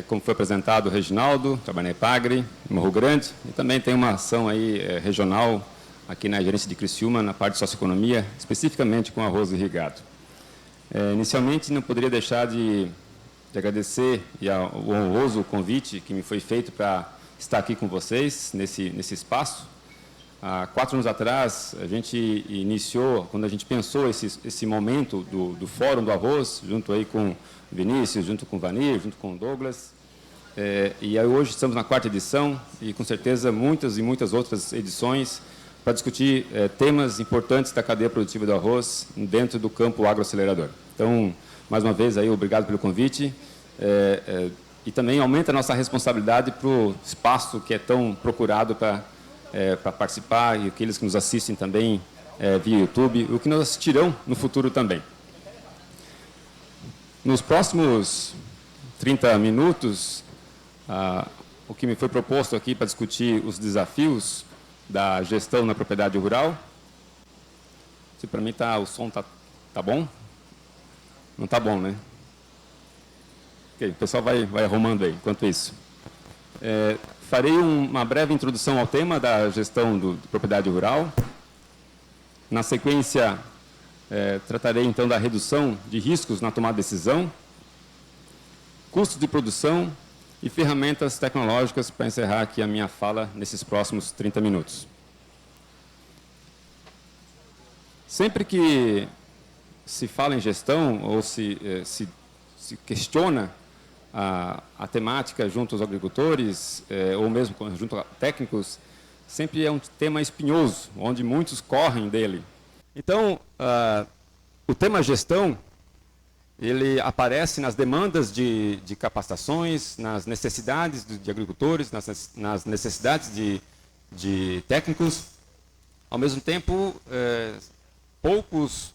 como foi apresentado, o Reginaldo, trabalho na Epagre, em Morro Grande, e também tem uma ação aí, regional aqui na gerência de Criciúma, na parte de socioeconomia, especificamente com arroz irrigado. Inicialmente, não poderia deixar de agradecer o honroso convite que me foi feito para estar aqui com vocês, nesse espaço. Há 4 anos atrás, a gente iniciou, quando a gente pensou esse momento do Fórum do Arroz, junto aí com o Vinícius, junto com o Vanir, junto com o Douglas, e aí hoje estamos na 4ª edição, e com certeza muitas e muitas outras edições, para discutir temas importantes da cadeia produtiva do arroz dentro do campo agroacelerador. Então, mais uma vez, aí, obrigado pelo convite, e também aumenta a nossa responsabilidade para o espaço que é tão procurado para participar, e aqueles que nos assistem também via YouTube, o que nos assistirão no futuro também. Nos próximos 30 minutos, o que me foi proposto aqui para discutir os desafios da gestão na propriedade rural. Se para mim o som tá bom? Não está bom, né? Ok, o pessoal vai arrumando aí, enquanto isso. Farei uma breve introdução ao tema da gestão de propriedade rural. Na sequência, tratarei então da redução de riscos na tomada de decisão, custos de produção e ferramentas tecnológicas para encerrar aqui a minha fala nesses próximos 30 minutos. Sempre que se fala em gestão ou se questiona a temática junto aos agricultores, ou mesmo junto a técnicos, sempre é um tema espinhoso, onde muitos correm dele. Então, o tema gestão, ele aparece nas demandas de capacitações, nas necessidades de agricultores, nas necessidades de técnicos. Ao mesmo tempo, poucos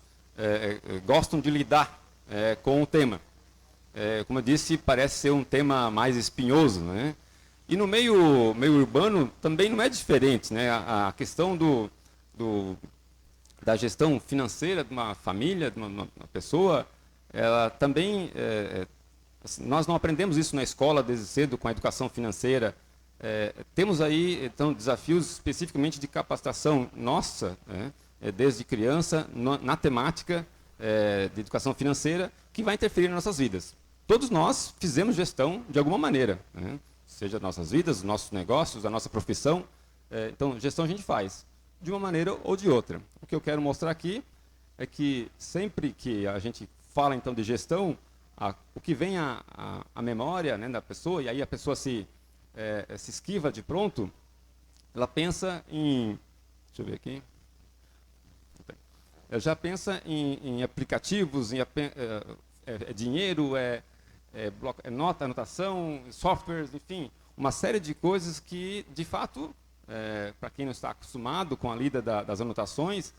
gostam de lidar com o tema. Como eu disse, parece ser um tema mais espinhoso, né? E no meio urbano também não é diferente, né? A questão da gestão financeira de uma família, de uma pessoa, ela também, nós não aprendemos isso na escola desde cedo com a educação financeira. Temos aí, então, desafios especificamente de capacitação nossa, né? Desde criança, na temática de educação financeira, que vai interferir nas nossas vidas. Todos nós fizemos gestão de alguma maneira, né? Seja nas nossas vidas, nossos negócios, a nossa profissão. Então, gestão a gente faz, de uma maneira ou de outra. O que eu quero mostrar aqui é que sempre que a gente fala então de gestão, o que vem à memória, né, da pessoa, e aí a pessoa se esquiva de pronto, ela pensa em... Deixa eu ver aqui. Ela já pensa em aplicativos, dinheiro, nota, anotação, softwares, enfim, uma série de coisas que, de fato, para quem não está acostumado com a lida das anotações,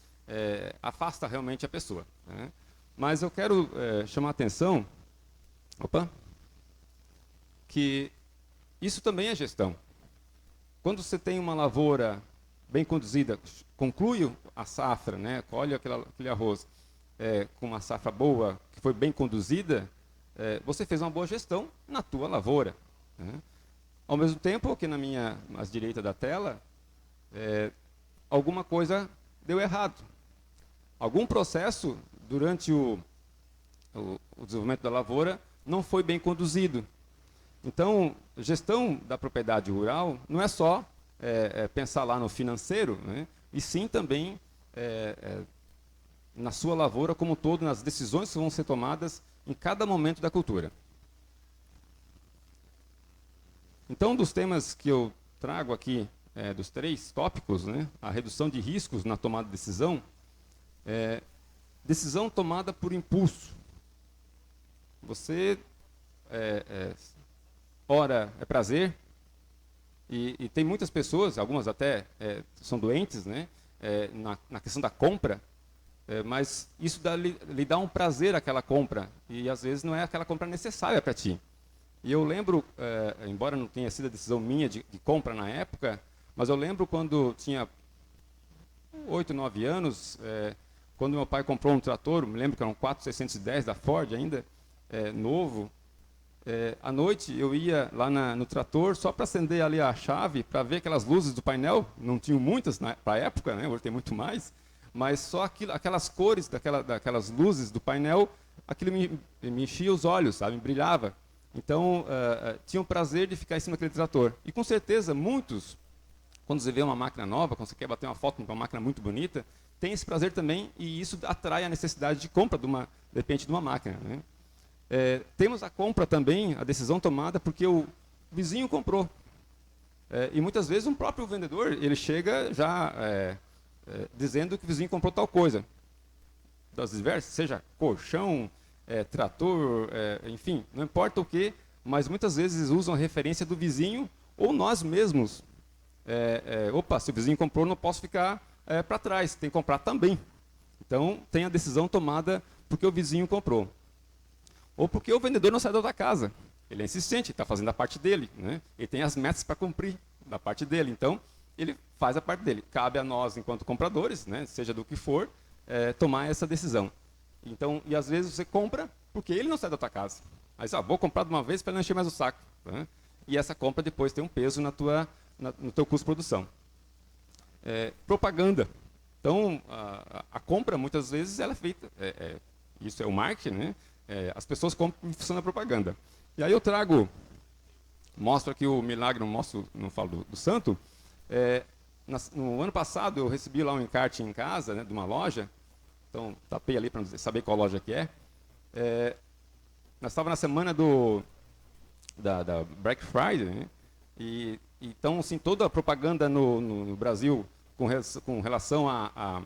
afasta realmente a pessoa, né? Mas eu quero chamar a atenção, que isso também é gestão. Quando você tem uma lavoura bem conduzida, conclui a safra, né, colhe aquele arroz com uma safra boa, que foi bem conduzida, você fez uma boa gestão na tua lavoura, né? Ao mesmo tempo que à direita da tela, alguma coisa deu errado. Algum processo durante o desenvolvimento da lavoura não foi bem conduzido. Então, gestão da propriedade rural não é só pensar lá no financeiro, né? E sim também na sua lavoura como um todo, nas decisões que vão ser tomadas em cada momento da cultura. Então, dos temas que eu trago aqui, dos 3 tópicos, né? A redução de riscos na tomada de decisão, decisão tomada por impulso. Você, ora, é prazer, e tem muitas pessoas, algumas até são doentes, né? Na questão da compra, mas isso lhe dá um prazer àquela compra, e às vezes não é aquela compra necessária para ti. E eu lembro, embora não tenha sido a decisão minha de compra na época, mas eu lembro quando tinha 8, 9 anos, quando meu pai comprou um trator, me lembro que era um 4610 da Ford ainda, novo, À noite eu ia lá no trator só para acender ali a chave, para ver aquelas luzes do painel, não tinham muitas para a época, né? Hoje tem muito mais, mas só aquelas cores daquelas luzes do painel, aquilo me enchia os olhos, sabe? Me brilhava. Então, tinha o prazer de ficar em cima daquele trator. E com certeza, muitos, quando você vê uma máquina nova, quando você quer bater uma foto de uma máquina muito bonita, tem esse prazer também, e isso atrai a necessidade de compra, de repente, de uma máquina, né? Temos a compra também, a decisão tomada porque o vizinho comprou. E muitas vezes um próprio vendedor, ele chega já dizendo que o vizinho comprou tal coisa. Das diversas, seja colchão, trator, enfim, não importa o que, mas muitas vezes usam a referência do vizinho ou nós mesmos. Opa, se o vizinho comprou, não posso ficar para trás, tem que comprar também. Então, tem a decisão tomada porque o vizinho comprou. Ou porque o vendedor não sai da outra casa. Ele é insistente, está fazendo a parte dele, né? Ele tem as metas para cumprir da parte dele. Então, ele faz a parte dele. Cabe a nós, enquanto compradores, né, seja do que for, tomar essa decisão. Então, e às vezes você compra porque ele não sai da tua casa. Aí você, vou comprar de uma vez para não encher mais o saco, né? E essa compra depois tem um peso no teu custo de produção. Propaganda. Então, a compra, muitas vezes, ela é feita. Isso é o marketing, né? As pessoas compram em função da propaganda. E aí eu mostro aqui o milagre, não falo do santo. No ano passado eu recebi lá um encarte em casa, né, de uma loja. Então tapei ali para saber qual loja que é. Nós estávamos na semana da Black Friday, né? E então assim, toda a propaganda no Brasil com relação a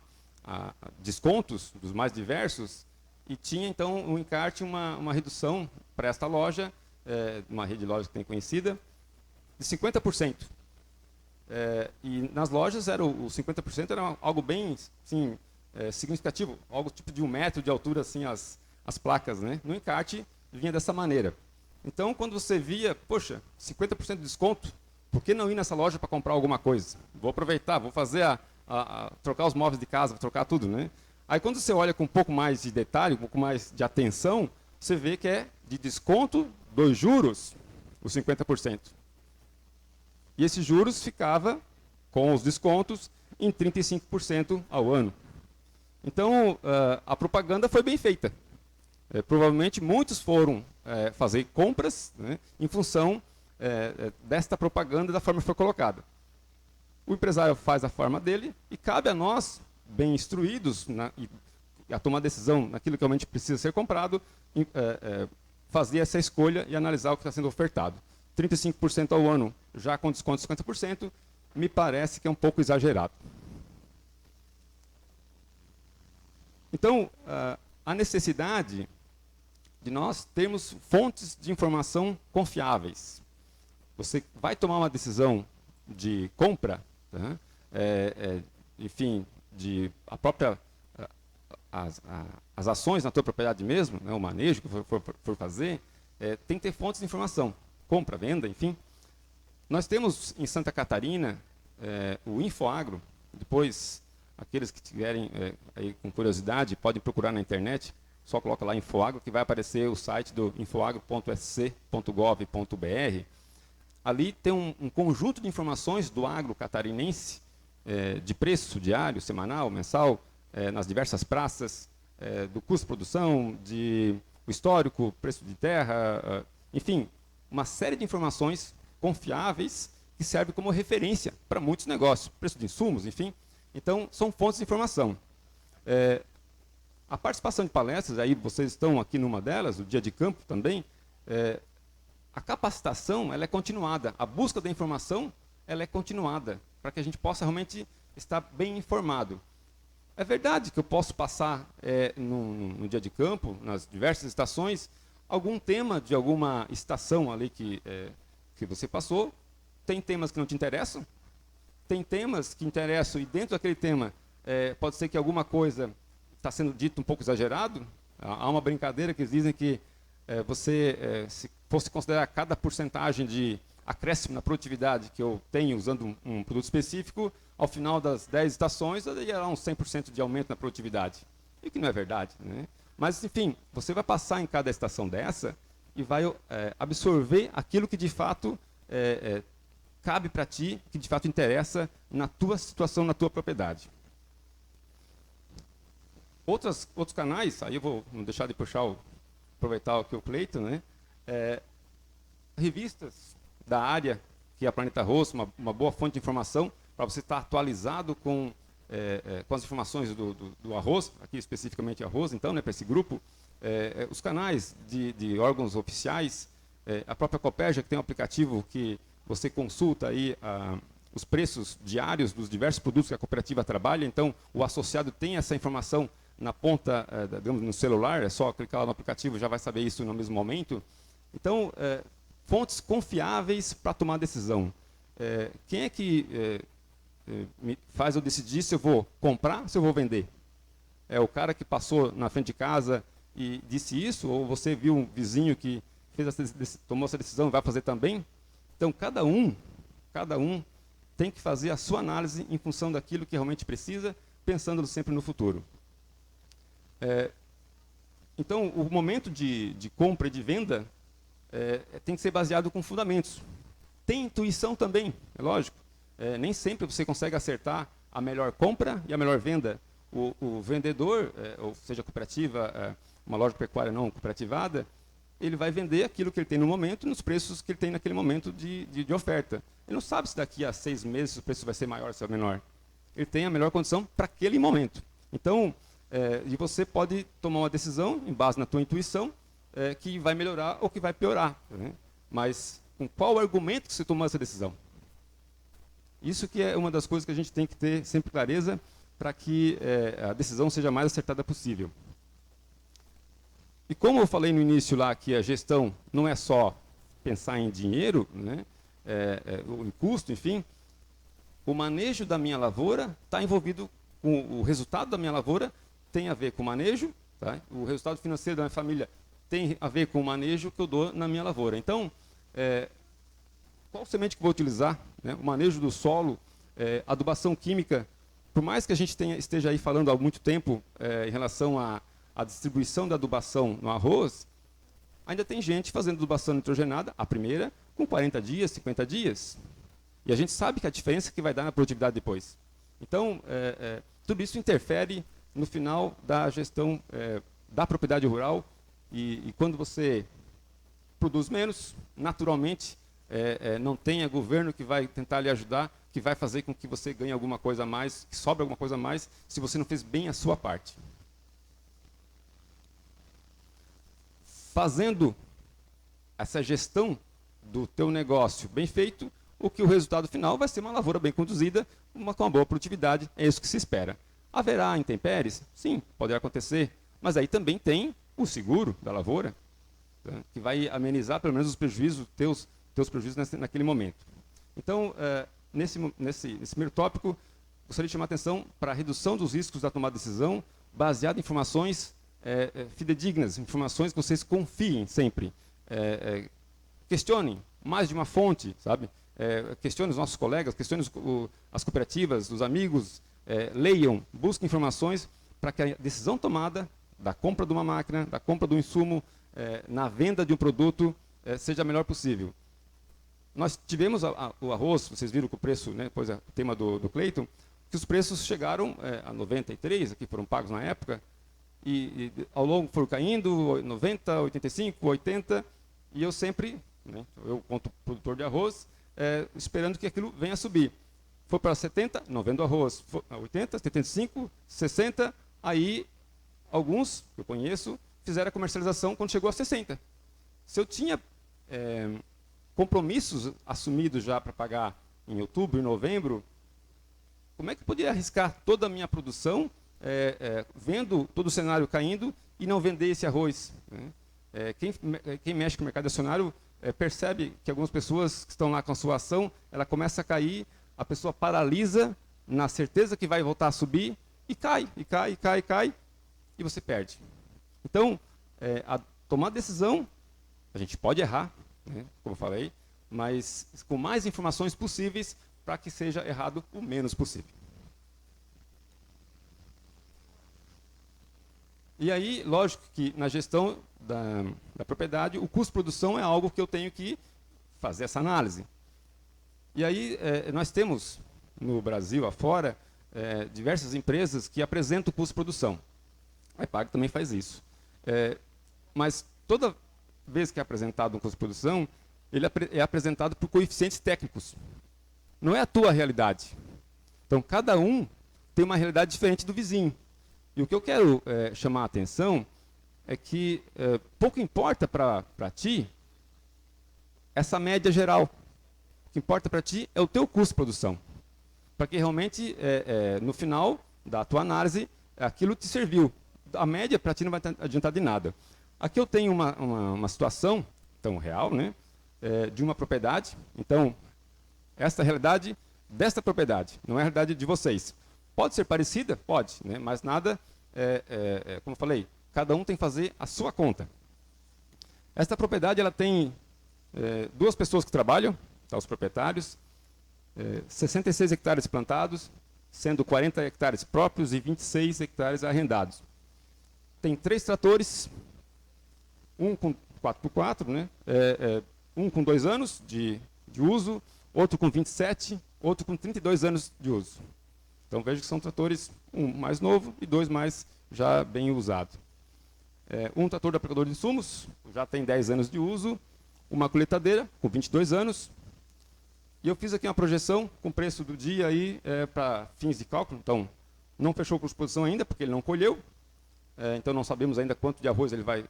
descontos dos mais diversos. E tinha, então, um encarte, uma redução para esta loja, uma rede de lojas que tem conhecida, de 50%. E nas lojas, os 50% era algo bem assim, significativo, algo tipo de 1 metro de altura, assim, as placas, né? No encarte, vinha dessa maneira. Então, quando você via, poxa, 50% de desconto, por que não ir nessa loja para comprar alguma coisa? Vou aproveitar, vou fazer trocar os móveis de casa, trocar tudo, né? Aí quando você olha com um pouco mais de detalhe, um pouco mais de atenção, você vê que é de desconto dos juros, os 50%. E esses juros ficava, com os descontos, em 35% ao ano. Então, a propaganda foi bem feita. Provavelmente muitos foram fazer compras, né, em função desta propaganda da forma que foi colocada. O empresário faz a forma dele e cabe a nós, bem instruídos e a tomar decisão naquilo que realmente precisa ser comprado, fazer essa escolha e analisar o que está sendo ofertado. 35% ao ano, já com desconto de 50%, me parece que é um pouco exagerado. Então, a necessidade de nós termos fontes de informação confiáveis. Você vai tomar uma decisão de compra, tá? Enfim, as ações na tua propriedade mesmo, né, o manejo que for fazer, tem que ter fontes de informação, compra, venda, enfim. Nós temos em Santa Catarina o Infoagro. Depois, aqueles que tiverem aí com curiosidade, podem procurar na internet, só coloca lá Infoagro, que vai aparecer o site do infoagro.sc.gov.br. Ali tem um conjunto de informações do agro catarinense, de preço diário, semanal, mensal, nas diversas praças, do custo de produção, o histórico, preço de terra, enfim, uma série de informações confiáveis que servem como referência para muitos negócios, preço de insumos, enfim. Então, são fontes de informação. A participação de palestras, aí vocês estão aqui numa delas, o dia de campo também, a capacitação ela é continuada, a busca da informação ela é continuada, para que a gente possa realmente estar bem informado. É verdade que eu posso passar no dia de campo, nas diversas estações, algum tema de alguma estação ali que você passou. Tem temas que não te interessam, tem temas que interessam e dentro daquele tema pode ser que alguma coisa está sendo dito um pouco exagerado. Há uma brincadeira que dizem que se fosse considerar cada porcentagem de acréscimo na produtividade que eu tenho usando um produto específico, ao final das 10 estações, eu ia lá uns 100% de aumento na produtividade. E que não é verdade, né? Mas, enfim, você vai passar em cada estação dessa e vai absorver aquilo que de fato cabe para ti, que de fato interessa na tua situação, na tua propriedade. Outros canais, aí eu vou não deixar de aproveitar aqui o Cleiton, né? Revistas da área, que é a Planeta Arroz, uma boa fonte de informação para você estar atualizado com as informações do arroz, aqui especificamente arroz, então, né, para esse grupo. Os canais de órgãos oficiais, a própria Copérgia, que tem um aplicativo que você consulta aí os preços diários dos diversos produtos que a cooperativa trabalha, então o associado tem essa informação na ponta, digamos, no celular, é só clicar lá no aplicativo, já vai saber isso no mesmo momento. Então, fontes confiáveis para tomar decisão. Quem é que me faz eu decidir se eu vou comprar, se eu vou vender? É o cara que passou na frente de casa e disse isso, ou você viu um vizinho que tomou essa decisão e vai fazer também? Então, cada um tem que fazer a sua análise em função daquilo que realmente precisa, pensando sempre no futuro. Então, o momento de compra e de venda tem que ser baseado com fundamentos. Tem intuição também, é lógico. Nem sempre você consegue acertar a melhor compra e a melhor venda. O vendedor, ou seja, cooperativa, uma loja pecuária não cooperativada, ele vai vender aquilo que ele tem no momento, nos preços que ele tem naquele momento de oferta. Ele não sabe se daqui a 6 meses o preço vai ser maior ou se é menor. Ele tem a melhor condição para aquele momento. Então, e você pode tomar uma decisão, em base na tua intuição, que vai melhorar ou que vai piorar. Né? Mas com qual argumento que você tomou essa decisão? Isso que é uma das coisas que a gente tem que ter sempre clareza para que a decisão seja a mais acertada possível. E como eu falei no início lá que a gestão não é só pensar em dinheiro, né, em custo, enfim, o manejo da minha lavoura está envolvido com o resultado da minha lavoura, tem a ver com o manejo, tá? O resultado financeiro da minha família tem a ver com o manejo que eu dou na minha lavoura. Então, qual semente que eu vou utilizar? Né? O manejo do solo, adubação química, por mais que a gente esteja aí falando há muito tempo em relação à distribuição da adubação no arroz, ainda tem gente fazendo adubação nitrogenada, a primeira, com 40 dias, 50 dias. E a gente sabe que a diferença que vai dar na produtividade depois. Então, tudo isso interfere no final da gestão da propriedade rural. E quando você produz menos, naturalmente, não tenha governo que vai tentar lhe ajudar, que vai fazer com que você ganhe alguma coisa a mais, que sobre alguma coisa a mais, se você não fez bem a sua parte. Fazendo essa gestão do teu negócio bem feito, o resultado final vai ser uma lavoura bem conduzida, com uma boa produtividade, é isso que se espera. Haverá intempéries? Sim, pode acontecer, mas aí também tem o seguro da lavoura, tá? Que vai amenizar pelo menos os prejuízos, teus prejuízos naquele momento. Então, nesse primeiro tópico, gostaria de chamar a atenção para a redução dos riscos da tomada de decisão, baseada em informações fidedignas, informações que vocês confiem sempre. Questionem mais de uma fonte, sabe? Questione os nossos colegas, questione as cooperativas, os amigos, leiam, busquem informações para que a decisão tomada da compra de uma máquina, da compra do insumo, na venda de um produto, seja a melhor possível. Nós tivemos o arroz, vocês viram que o preço, né, depois o tema do Cleiton, que os preços chegaram a 93, aqui foram pagos na época, e ao longo foram caindo, 90, 85, 80, e eu sempre, né, eu quanto produtor de arroz, esperando que aquilo venha a subir. Foi para 70, não vendo arroz. Foi 80, 75, 60, aí alguns, que eu conheço, fizeram a comercialização quando chegou a 60. Se eu tinha compromissos assumidos já para pagar em outubro, em novembro, como é que eu podia arriscar toda a minha produção, vendo todo o cenário caindo e não vender esse arroz? Né? Quem mexe com o mercado acionário percebe que algumas pessoas que estão lá com a sua ação, ela começa a cair, a pessoa paralisa na certeza que vai voltar a subir e cai, e você perde. Então, tomar decisão, a gente pode errar, né, como eu falei, mas com mais informações possíveis para que seja errado o menos possível. E aí, lógico que na gestão da propriedade, o custo de produção é algo que eu tenho que fazer essa análise. E aí, nós temos, no Brasil afora, diversas empresas que apresentam o custo de produção. A EPAG também faz isso. Mas toda vez que é apresentado um custo de produção, ele é apresentado por coeficientes técnicos. Não é a tua realidade. Então, cada um tem uma realidade diferente do vizinho. E o que eu quero chamar a atenção é que pouco importa para ti essa média geral. O que importa para ti é o teu custo de produção. Para que realmente, no final da tua análise, aquilo te serviu. A média para ti não vai adiantar de nada. Aqui eu tenho uma situação, então, real, né, de uma propriedade. Então, essa é a realidade desta propriedade, não é a realidade de vocês. Pode ser parecida? Pode, né, mas nada, como eu falei, cada um tem que fazer a sua conta. Esta propriedade ela tem 2 pessoas que trabalham, tá, os proprietários, 66 hectares plantados, sendo 40 hectares próprios e 26 hectares arrendados. Tem 3 tratores, um com 4x4, né? Um com 2 anos de uso, outro com 27, outro com 32 anos de uso. Então vejo que são tratores, um mais novo e 2 mais já bem usados. Um trator de aplicador de insumos, já tem 10 anos de uso, uma colheitadeira com 22 anos. E eu fiz aqui uma projeção com preço do dia aí para fins de cálculo. Então, não fechou com exposição ainda, porque ele não colheu. Então, não sabemos ainda quanto de arroz ele vai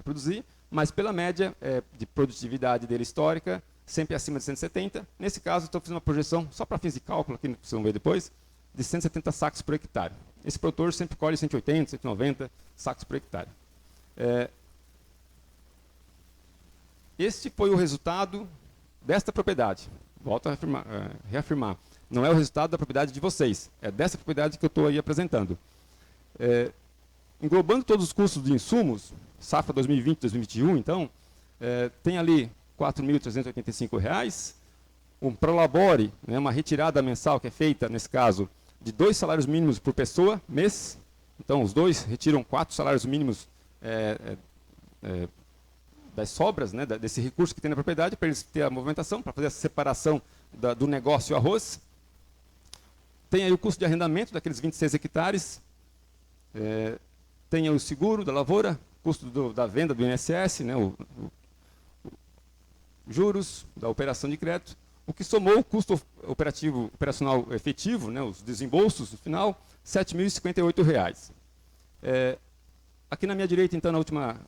produzir. Mas, pela média de produtividade dele histórica, sempre acima de 170. Nesse caso, estou fazendo uma projeção, só para fins de cálculo, aqui vocês vão ver depois, de 170 sacos por hectare. Esse produtor sempre colhe 180, 190 sacos por hectare. Este foi o resultado desta propriedade. Volto a reafirmar. Não é o resultado da propriedade de vocês. É dessa propriedade que eu estou aí apresentando. Englobando todos os custos de insumos, safra 2020-2021, então, tem ali R$ 4.385. Um prolabore, né, uma retirada mensal que é feita, nesse caso, de 2 salários mínimos por pessoa, mês. Então, os 2 retiram 4 salários mínimos das sobras, né, desse recurso que tem na propriedade, para eles terem a movimentação, para fazer essa separação do negócio arroz. Tem aí o custo de arrendamento daqueles 26 hectares. Tem o seguro da lavoura, custo da venda do INSS, né, juros da operação de crédito, o que somou o custo operacional efetivo, né, os desembolsos no final, R$ 7.058. Aqui na minha direita, então, na última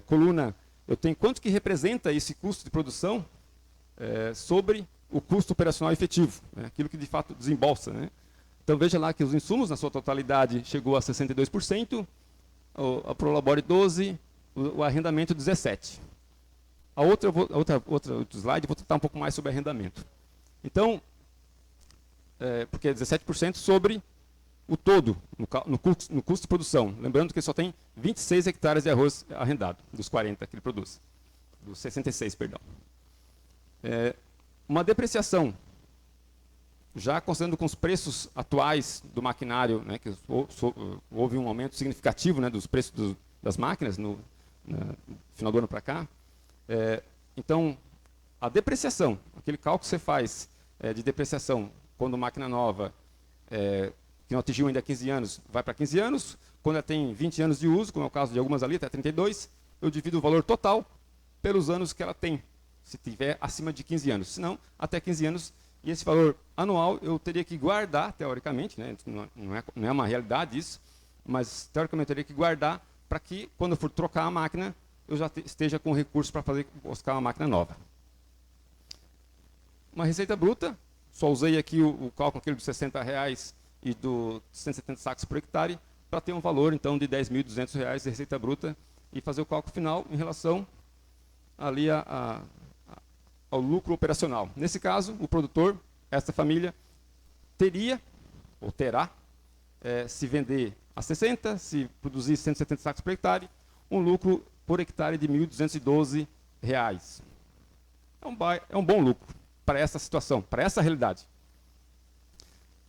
coluna, eu tenho quanto que representa esse custo de produção sobre o custo operacional efetivo, né, aquilo que de fato desembolsa. Né. Então veja lá que os insumos na sua totalidade chegou a 62%, a Prolabore 12%, o arrendamento 17%. Outro slide, vou tratar um pouco mais sobre arrendamento. Então, porque é 17% sobre o todo, no custo de produção. Lembrando que ele só tem 26 hectares de arroz arrendado, dos 40 que ele produz. Dos 66, perdão. Uma depreciação, já considerando com os preços atuais do maquinário, né, que houve um aumento significativo, né, dos preços das máquinas no final do ano para cá. Então, a depreciação, aquele cálculo que você faz de depreciação quando máquina nova, que não atingiu ainda 15 anos, vai para 15 anos. Quando ela tem 20 anos de uso, como é o caso de algumas ali, até 32, eu divido o valor total pelos anos que ela tem, se tiver acima de 15 anos. Se não, até 15 anos. E esse valor anual eu teria que guardar, teoricamente, né? Não é uma realidade isso, mas teoricamente eu teria que guardar para que, quando eu for trocar a máquina, eu já esteja com recurso para buscar uma máquina nova. Uma receita bruta, só usei aqui o cálculo aquele dos R$ 60,00 e do 170 sacos por hectare, para ter um valor então de R$ 10.200 de receita bruta e fazer o cálculo final em relação ali ao lucro operacional. Nesse caso, o produtor, esta família, teria, ou terá, se vender a 60, se produzir 170 sacos por hectare, um lucro por hectare de R$ 1.212. É um bom lucro para essa situação, para essa realidade.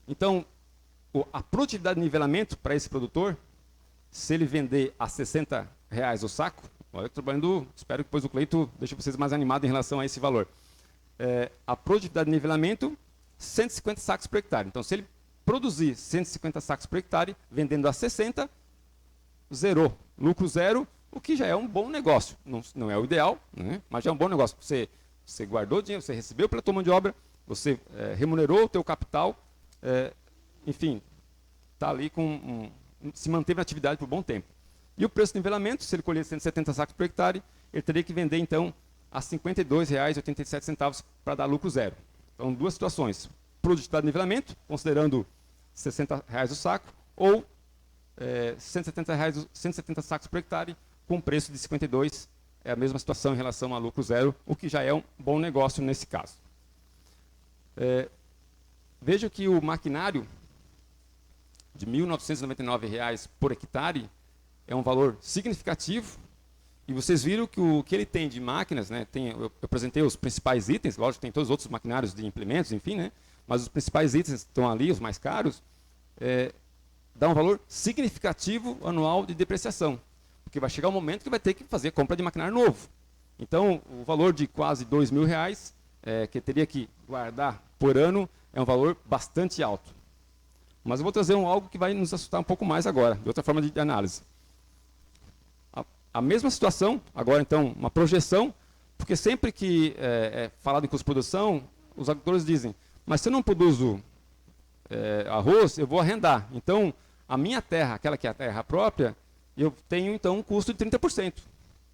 Então, a produtividade de nivelamento para esse produtor se ele vender a R$60 o saco, olha, eu estou trabalhando, espero que depois o Cleito deixe vocês mais animados em relação a esse valor. A produtividade de nivelamento, 150 sacos por hectare. Então, se ele produzir 150 sacos por hectare, vendendo a 60, zerou, lucro zero, o que já é um bom negócio. Não é o ideal, né? Mas já é um bom negócio. Você guardou dinheiro, você recebeu pela tua mão de obra, você remunerou o teu capital, enfim, está ali se manteve na atividade por um bom tempo. E o preço de nivelamento, se ele colher 170 sacos por hectare, ele teria que vender, então, a R$ 52,87 para dar lucro zero. Então, duas situações. Produtividade de nivelamento, considerando R$ 60 o saco, ou R$ 170 sacos por hectare, com preço de 52, é a mesma situação em relação a lucro zero, o que já é um bom negócio nesse caso. Veja que o maquinário de R$ 1.999 por hectare é um valor significativo, e vocês viram que o que ele tem de máquinas, né, eu apresentei os principais itens, lógico que tem todos os outros maquinários de implementos, enfim, né, mas os principais itens estão ali, os mais caros, dá um valor significativo anual de depreciação, porque vai chegar um momento que vai ter que fazer compra de maquinário novo. Então, o valor de quase R$ 2.000 que teria que guardar por ano é um valor bastante alto. Mas eu vou trazer algo que vai nos assustar um pouco mais agora, de outra forma de análise. A mesma situação, agora então, uma projeção, porque sempre que é falado em custo de produção, os agricultores dizem, mas se eu não produzo arroz, eu vou arrendar. Então, a minha terra, aquela que é a terra própria, eu tenho então um custo de 30%.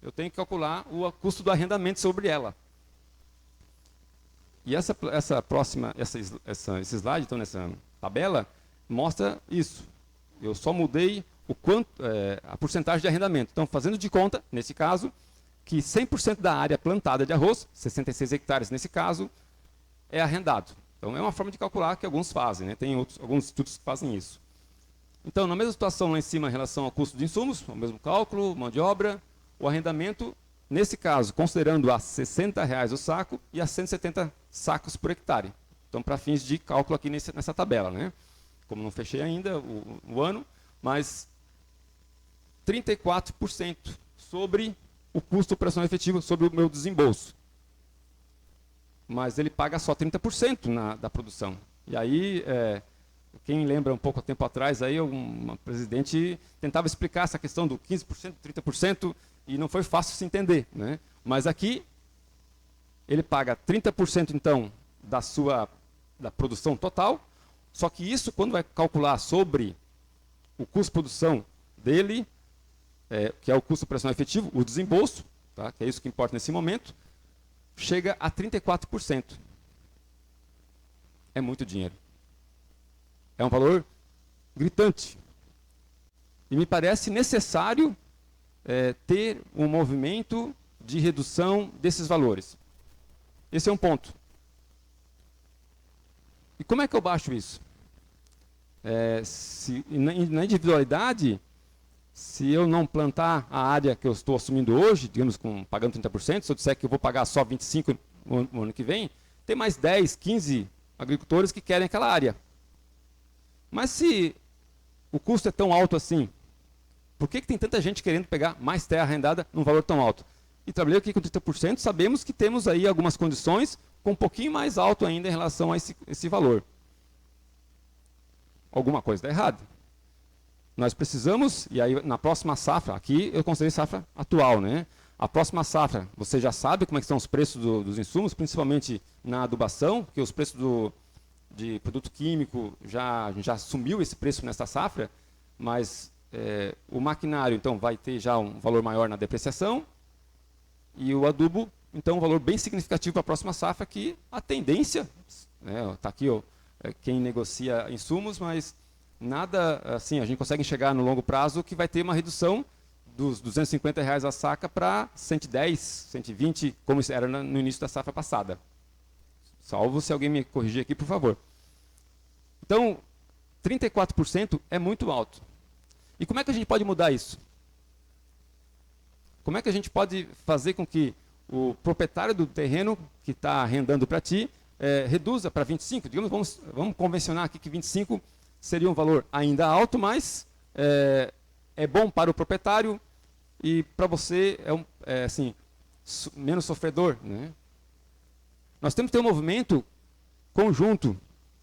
Eu tenho que calcular o custo do arrendamento sobre ela. E esse slide, então, nessa tabela, mostra isso. Eu só mudei a porcentagem de arrendamento. Então, fazendo de conta, nesse caso, que 100% da área plantada de arroz, 66 hectares nesse caso, é arrendado. Então, é uma forma de calcular que alguns fazem, né? Tem alguns institutos que fazem isso. Então, na mesma situação lá em cima em relação ao custo de insumos, o mesmo cálculo, mão de obra, o arrendamento, nesse caso, considerando a R$ 60 o saco e a 170 sacos por hectare. Então, para fins de cálculo aqui nessa tabela, né? Como não fechei ainda o ano, mas 34% sobre o custo operacional efetivo, sobre o meu desembolso. Mas ele paga só 30% da produção. E aí, quem lembra um pouco tempo atrás, aí uma presidente tentava explicar essa questão do 15%, 30%, e não foi fácil se entender, né? Mas aqui, ele paga 30% então da produção total, só que isso, quando vai calcular sobre o custo de produção dele, que é o custo operacional efetivo, o desembolso, tá? Que é isso que importa nesse momento, chega a 34%. É muito dinheiro. É um valor gritante. E me parece necessário ter um movimento de redução desses valores. Esse é um ponto. E como é que eu baixo isso? Na individualidade, se eu não plantar a área que eu estou assumindo hoje, digamos, pagando 30%, se eu disser que eu vou pagar só 25% no ano que vem, tem mais 10, 15 agricultores que querem aquela área. Mas se o custo é tão alto assim, por que tem tanta gente querendo pegar mais terra arrendada num valor tão alto? E trabalhei aqui com 30%, sabemos que temos aí algumas condições com um pouquinho mais alto ainda em relação a esse valor. Alguma coisa está errada. Nós precisamos, e aí na próxima safra, aqui eu considerei safra atual, né? A próxima safra, você já sabe como é que estão os preços dos insumos, principalmente na adubação, porque os preços de produto químico já sumiu esse preço nessa safra, mas o maquinário então vai ter já um valor maior na depreciação, e o adubo, então, um valor bem significativo para a próxima safra, que a tendência, está aqui quem negocia insumos, mas nada assim, a gente consegue enxergar no longo prazo que vai ter uma redução dos R$ 250 a saca para 110, 120, como era no início da safra passada. Salvo se alguém me corrigir aqui, por favor. Então, 34% é muito alto. E como é que a gente pode mudar isso? Como é que a gente pode fazer com que o proprietário do terreno que está arrendando para ti reduza para 25%? Digamos, vamos convencionar aqui que 25% seria um valor ainda alto, mas é é bom para o proprietário e para você é assim, menos sofredor, né? Nós temos que ter um movimento conjunto.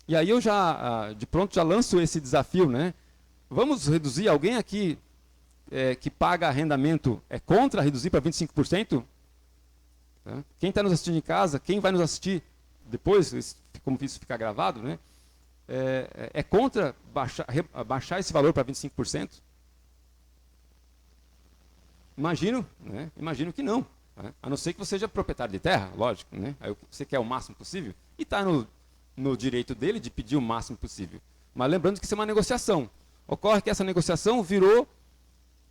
E aí eu já, de pronto, já lanço esse desafio, né? Vamos reduzir, alguém aqui que paga arrendamento é contra reduzir para 25%? Tá? Quem está nos assistindo em casa, quem vai nos assistir depois, como isso ficar gravado, né? É contra baixar esse valor para 25%? Imagino, né? Imagino que não. Né? A não ser que você seja proprietário de terra, lógico. Né? Aí você quer o máximo possível e está no direito dele de pedir o máximo possível. Mas lembrando que isso é uma negociação. Ocorre que essa negociação virou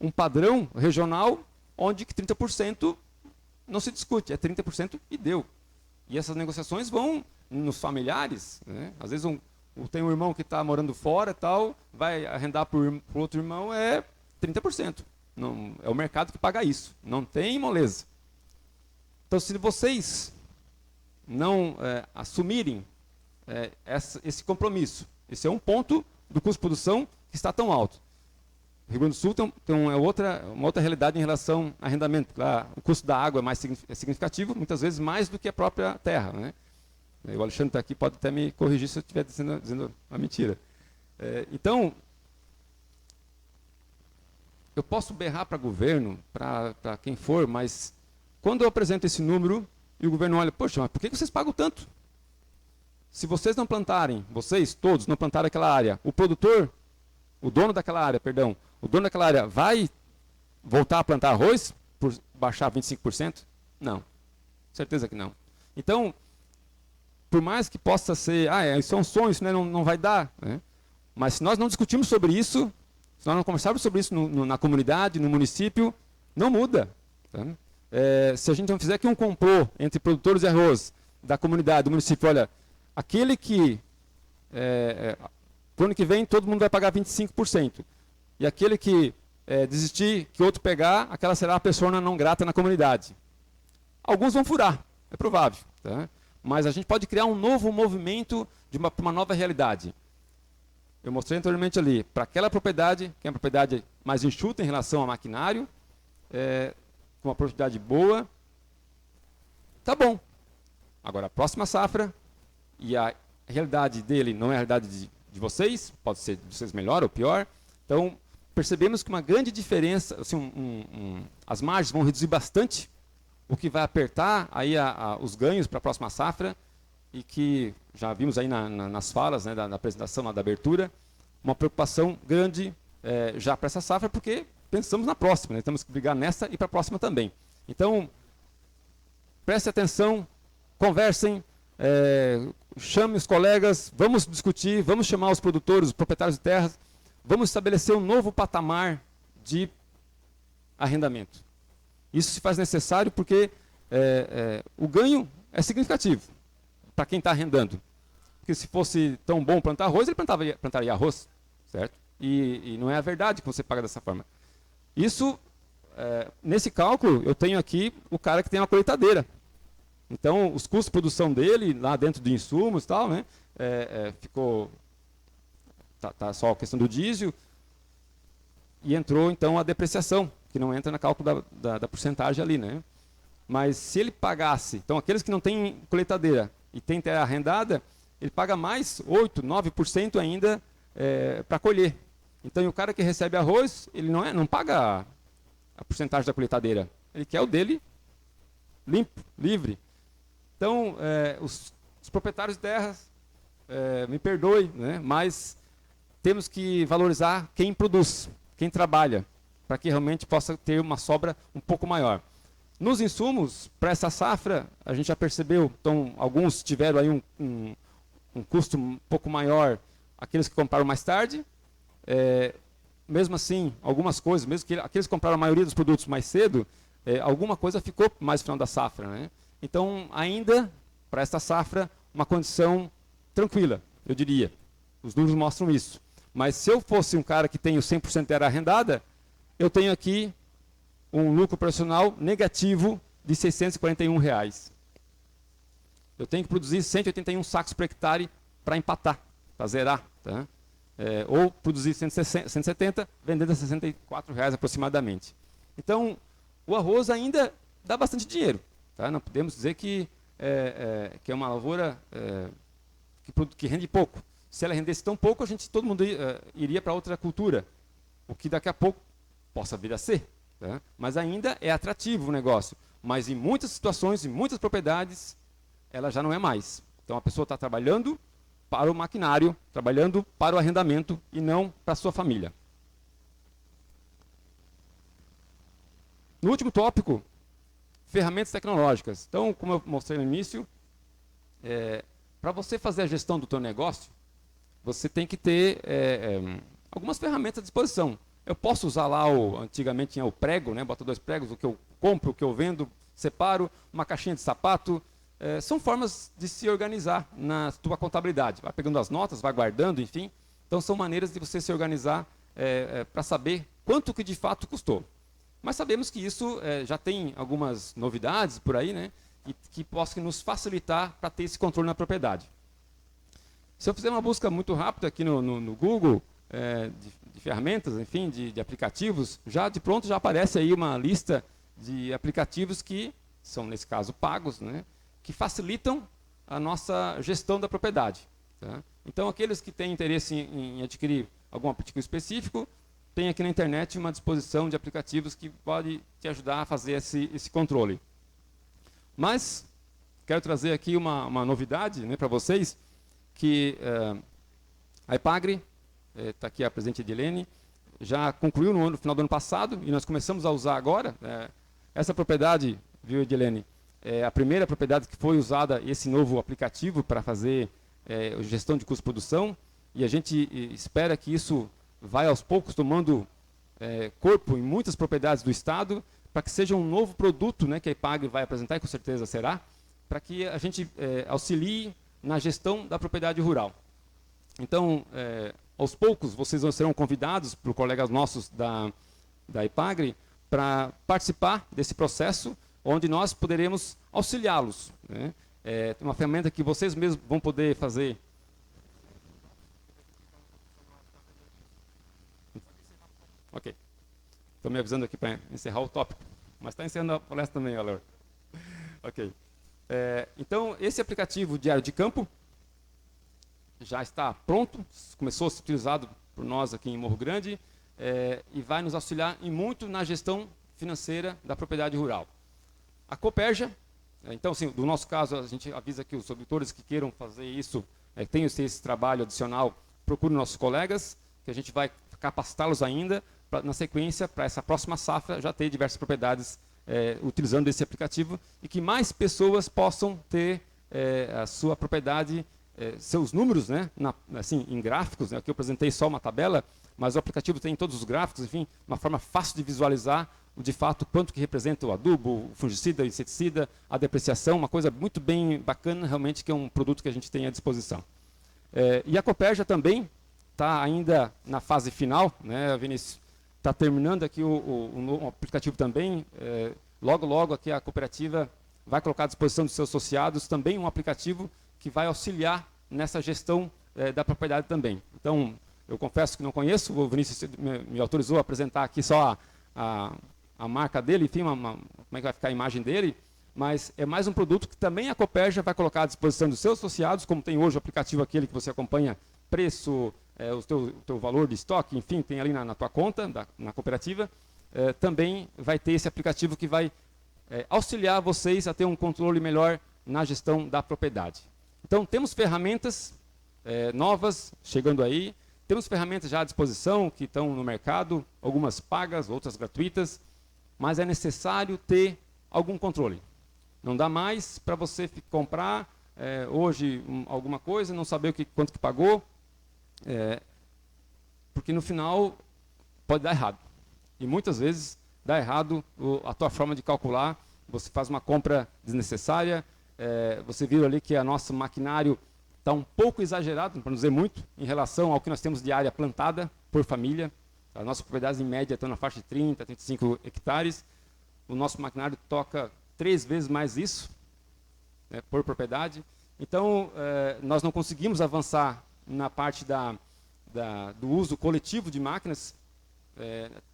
um padrão regional onde que 30% não se discute, é 30% e deu. E essas negociações vão nos familiares. Né? Às vezes tem um irmão que está morando fora e tal, vai arrendar para o outro irmão, é 30%. Não, é o mercado que paga isso. Não tem moleza. Então, se vocês não assumirem esse compromisso, esse é um ponto do custo de produção que está tão alto. O Rio Grande do Sul tem uma outra realidade em relação ao arrendamento. Lá, o custo da água é significativo, muitas vezes mais do que a própria terra. Né? O Alexandre está aqui, pode até me corrigir se eu estiver dizendo uma mentira. Então, eu posso berrar para governo, para quem for, mas quando eu apresento esse número e o governo olha, poxa, mas por que vocês pagam tanto? Se vocês não plantarem, vocês todos não plantarem aquela área, o produtor, o dono daquela área, vai voltar a plantar arroz por baixar 25%? Não, certeza que não. Então, por mais que possa ser, isso é um sonho, isso não vai dar, né? Mas se nós não discutirmos sobre isso, se nós não conversarmos sobre isso na comunidade, no município, não muda. Tá? Se a gente não fizer aqui um complô entre produtores de arroz da comunidade, do município, olha, aquele que, para o ano que vem, todo mundo vai pagar 25%. E aquele que desistir, que outro pegar, aquela será a pessoa não grata na comunidade. Alguns vão furar, é provável. Tá? Mas a gente pode criar um novo movimento para uma nova realidade. Eu mostrei anteriormente ali, para aquela propriedade, que é uma propriedade mais enxuta em relação ao maquinário, com uma produtividade boa, tá bom. Agora, a próxima safra, e a realidade dele não é a realidade de vocês, pode ser de vocês melhor ou pior. Então, percebemos que uma grande diferença, assim, as margens vão reduzir bastante, o que vai apertar aí os ganhos para a próxima safra, e que já vimos aí nas falas, né, da apresentação, da abertura, uma preocupação grande já para essa safra, porque pensamos na próxima, né? Temos que brigar nessa e para a próxima também. Então, preste atenção, conversem, chame os colegas, vamos discutir, vamos chamar os produtores, os proprietários de terras, vamos estabelecer um novo patamar de arrendamento. Isso se faz necessário porque o ganho é significativo para quem está arrendando. Porque se fosse tão bom plantar arroz, ele plantaria arroz, certo? E não é a verdade que você paga dessa forma. Isso, nesse cálculo, eu tenho aqui o cara que tem uma colheitadeira. Então, os custos de produção dele, lá dentro de insumos e tal, né, ficou... Tá só a questão do diesel. E entrou, então, a depreciação, que não entra no cálculo da porcentagem ali, né? Mas se ele pagasse... Então, aqueles que não têm colheitadeira e têm terra arrendada, ele paga mais 8%, 9% ainda para colher. Então, e o cara que recebe arroz, ele não paga a porcentagem da colheitadeira. Ele quer o dele limpo, livre. Então, os proprietários de terras, me perdoem, né, mas temos que valorizar quem produz, quem trabalha, para que realmente possa ter uma sobra um pouco maior. Nos insumos, para essa safra, a gente já percebeu, então, alguns tiveram aí um custo um pouco maior, aqueles que compraram mais tarde. Mesmo assim, algumas coisas, mesmo que aqueles que compraram a maioria dos produtos mais cedo, alguma coisa ficou mais no final da safra, né? Então, ainda, para esta safra, uma condição tranquila, eu diria. Os números mostram isso. Mas se eu fosse um cara que tem o 100% de área arrendada, eu tenho aqui um lucro operacional negativo de R$ 641. Eu tenho que produzir 181 sacos por hectare para empatar, para zerar. Tá? ou produzir 170, vendendo a R$ 64 aproximadamente. Então, o arroz ainda dá bastante dinheiro. Tá? Não podemos dizer que é uma lavoura que rende pouco. Se ela rendesse tão pouco, todo mundo iria para outra cultura, o que daqui a pouco possa vir a ser. Tá? Mas ainda é atrativo o negócio. Mas em muitas situações, em muitas propriedades, ela já não é mais. Então a pessoa está trabalhando para o maquinário, trabalhando para o arrendamento e não para a sua família. No último tópico, ferramentas tecnológicas. Então, como eu mostrei no início, para você fazer a gestão do teu negócio, você tem que ter algumas ferramentas à disposição. Eu posso usar lá, antigamente tinha o prego, né? Bota 2 pregos, o que eu compro, o que eu vendo, separo, uma caixinha de sapato. São formas de se organizar na tua contabilidade. Vai pegando as notas, vai guardando, enfim. Então, são maneiras de você se organizar para saber quanto que de fato custou. Mas sabemos que isso já tem algumas novidades por aí, né? Que possam nos facilitar para ter esse controle na propriedade. Se eu fizer uma busca muito rápida aqui no Google, de ferramentas, enfim, de aplicativos, já de pronto já aparece aí uma lista de aplicativos que são, nesse caso, pagos, né? Que facilitam a nossa gestão da propriedade. Tá? Então, aqueles que têm interesse em adquirir algum aplicativo específico, tem aqui na internet uma disposição de aplicativos que pode te ajudar a fazer esse controle. Mas, quero trazer aqui uma novidade, né, para vocês, que a Epagre, está aqui a presidente Edilene, já concluiu no final do ano passado, e nós começamos a usar agora. Essa propriedade, viu, Edilene, é a primeira propriedade que foi usada esse novo aplicativo para fazer gestão de custo de produção, e a gente espera que isso vai aos poucos tomando corpo em muitas propriedades do Estado, para que seja um novo produto, né, que a Epagre vai apresentar, e com certeza será, para que a gente auxilie na gestão da propriedade rural. Então, aos poucos, vocês serão convidados por colegas nossos da Epagre para participar desse processo, onde nós poderemos auxiliá-los. Né? Uma ferramenta que vocês mesmos vão poder fazer. Ok. Estou me avisando aqui para encerrar o tópico. Mas está encerrando a palestra também, Valor. Ok. Então, esse aplicativo Diário de Campo já está pronto, começou a ser utilizado por nós aqui em Morro Grande, e vai nos auxiliar muito na gestão financeira da propriedade rural. A Cooperja, então, assim, do nosso caso, a gente avisa que os produtores que queiram fazer isso, tenham esse trabalho adicional, procurem nossos colegas, que a gente vai capacitá-los ainda, na sequência, para essa próxima safra, já ter diversas propriedades utilizando esse aplicativo, e que mais pessoas possam ter a sua propriedade, seus números, né, assim, em gráficos. Né, aqui eu apresentei só uma tabela, mas o aplicativo tem todos os gráficos, enfim, uma forma fácil de visualizar de fato quanto que representa o adubo, o fungicida, o inseticida, a depreciação, uma coisa muito bem bacana, realmente, que é um produto que a gente tem à disposição. E a Cooperja também está ainda na fase final, né, Vinícius? Está terminando aqui o aplicativo também. Logo, logo aqui a cooperativa vai colocar à disposição dos seus associados também um aplicativo que vai auxiliar nessa gestão da propriedade também. Então, eu confesso que não conheço, o Vinícius me autorizou a apresentar aqui só a marca dele, enfim, como é que vai ficar a imagem dele, mas é mais um produto que também a Cooperja vai colocar à disposição dos seus associados, como tem hoje o aplicativo aquele que você acompanha preço, o teu valor de estoque, enfim, tem ali na tua conta, na cooperativa, também vai ter esse aplicativo que vai auxiliar vocês a ter um controle melhor na gestão da propriedade. Então, temos ferramentas novas chegando aí, temos ferramentas já à disposição que estão no mercado, algumas pagas, outras gratuitas, mas é necessário ter algum controle. Não dá mais para você comprar hoje alguma coisa, não saber quanto que pagou, porque no final pode dar errado. E muitas vezes dá errado a tua forma de calcular, você faz uma compra desnecessária, você viu ali que o nosso maquinário está um pouco exagerado, para não dizer muito, em relação ao que nós temos de área plantada por família. As nossas propriedades, em média, estão na faixa de 30, 35 hectares. O nosso maquinário toca 3 vezes mais isso, né, por propriedade. Então, nós não conseguimos avançar na parte do uso coletivo de máquinas.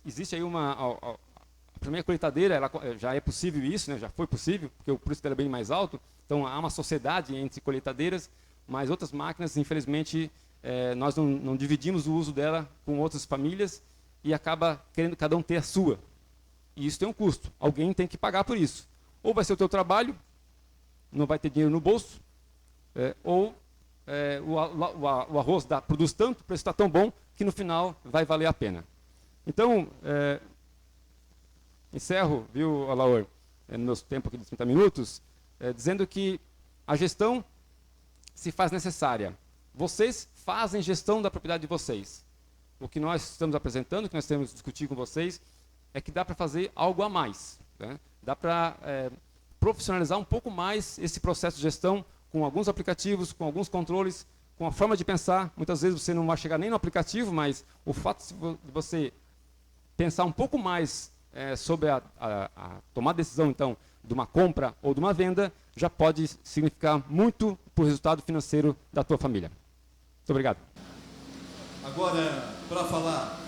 Existe aí a primeira colheitadeira, já é possível isso, né? Já foi possível, porque o preço dela é bem mais alto. Então, há uma sociedade entre colheitadeiras, mas outras máquinas, infelizmente, nós não dividimos o uso dela com outras famílias e acaba querendo cada um ter a sua. E isso tem um custo. Alguém tem que pagar por isso. Ou vai ser o teu trabalho, não vai ter dinheiro no bolso, ou o arroz produz tanto, o preço está tão bom, que no final vai valer a pena. Então, encerro, viu, Alaor, no meu tempo aqui de 30 minutos, dizendo que a gestão se faz necessária. Vocês fazem gestão da propriedade de vocês. O que nós estamos apresentando, o que nós temos que discutir com vocês, é que dá para fazer algo a mais, né? Dá para profissionalizar um pouco mais esse processo de gestão com alguns aplicativos, com alguns controles, com a forma de pensar. Muitas vezes você não vai chegar nem no aplicativo, mas o fato de você pensar um pouco mais sobre a tomar decisão, então, de uma compra ou de uma venda, já pode significar muito para o resultado financeiro da tua família. Muito obrigado. Agora, para falar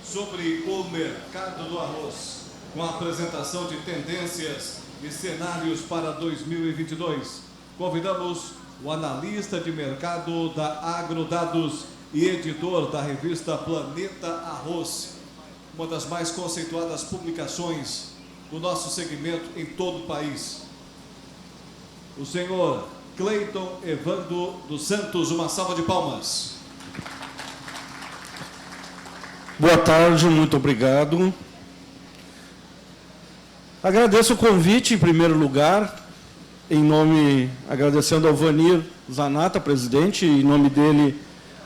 sobre o mercado do arroz, com a apresentação de tendências e cenários para 2022, convidamos o analista de mercado da AgroDados e editor da revista Planeta Arroz, uma das mais conceituadas publicações do nosso segmento em todo o país. O senhor Cleiton Evandro dos Santos, uma salva de palmas. Boa tarde, muito obrigado. Agradeço o convite, em primeiro lugar, agradecendo ao Vanir Zanata, presidente, em nome dele,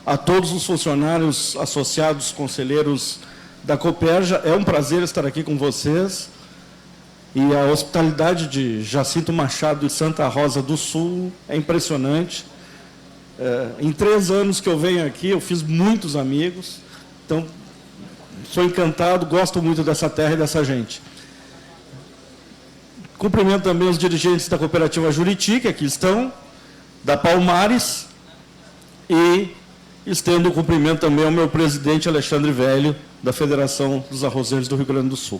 a todos os funcionários associados, conselheiros da Cooperja. É um prazer estar aqui com vocês. E a hospitalidade de Jacinto Machado de Santa Rosa do Sul é impressionante. Em 3 anos que eu venho aqui, eu fiz muitos amigos. Então, sou encantado, gosto muito dessa terra e dessa gente. Cumprimento também os dirigentes da cooperativa Juriti, que aqui estão, da Palmares, e estendo o cumprimento também ao meu presidente Alexandre Velho, da Federação dos Arrozeiros do Rio Grande do Sul.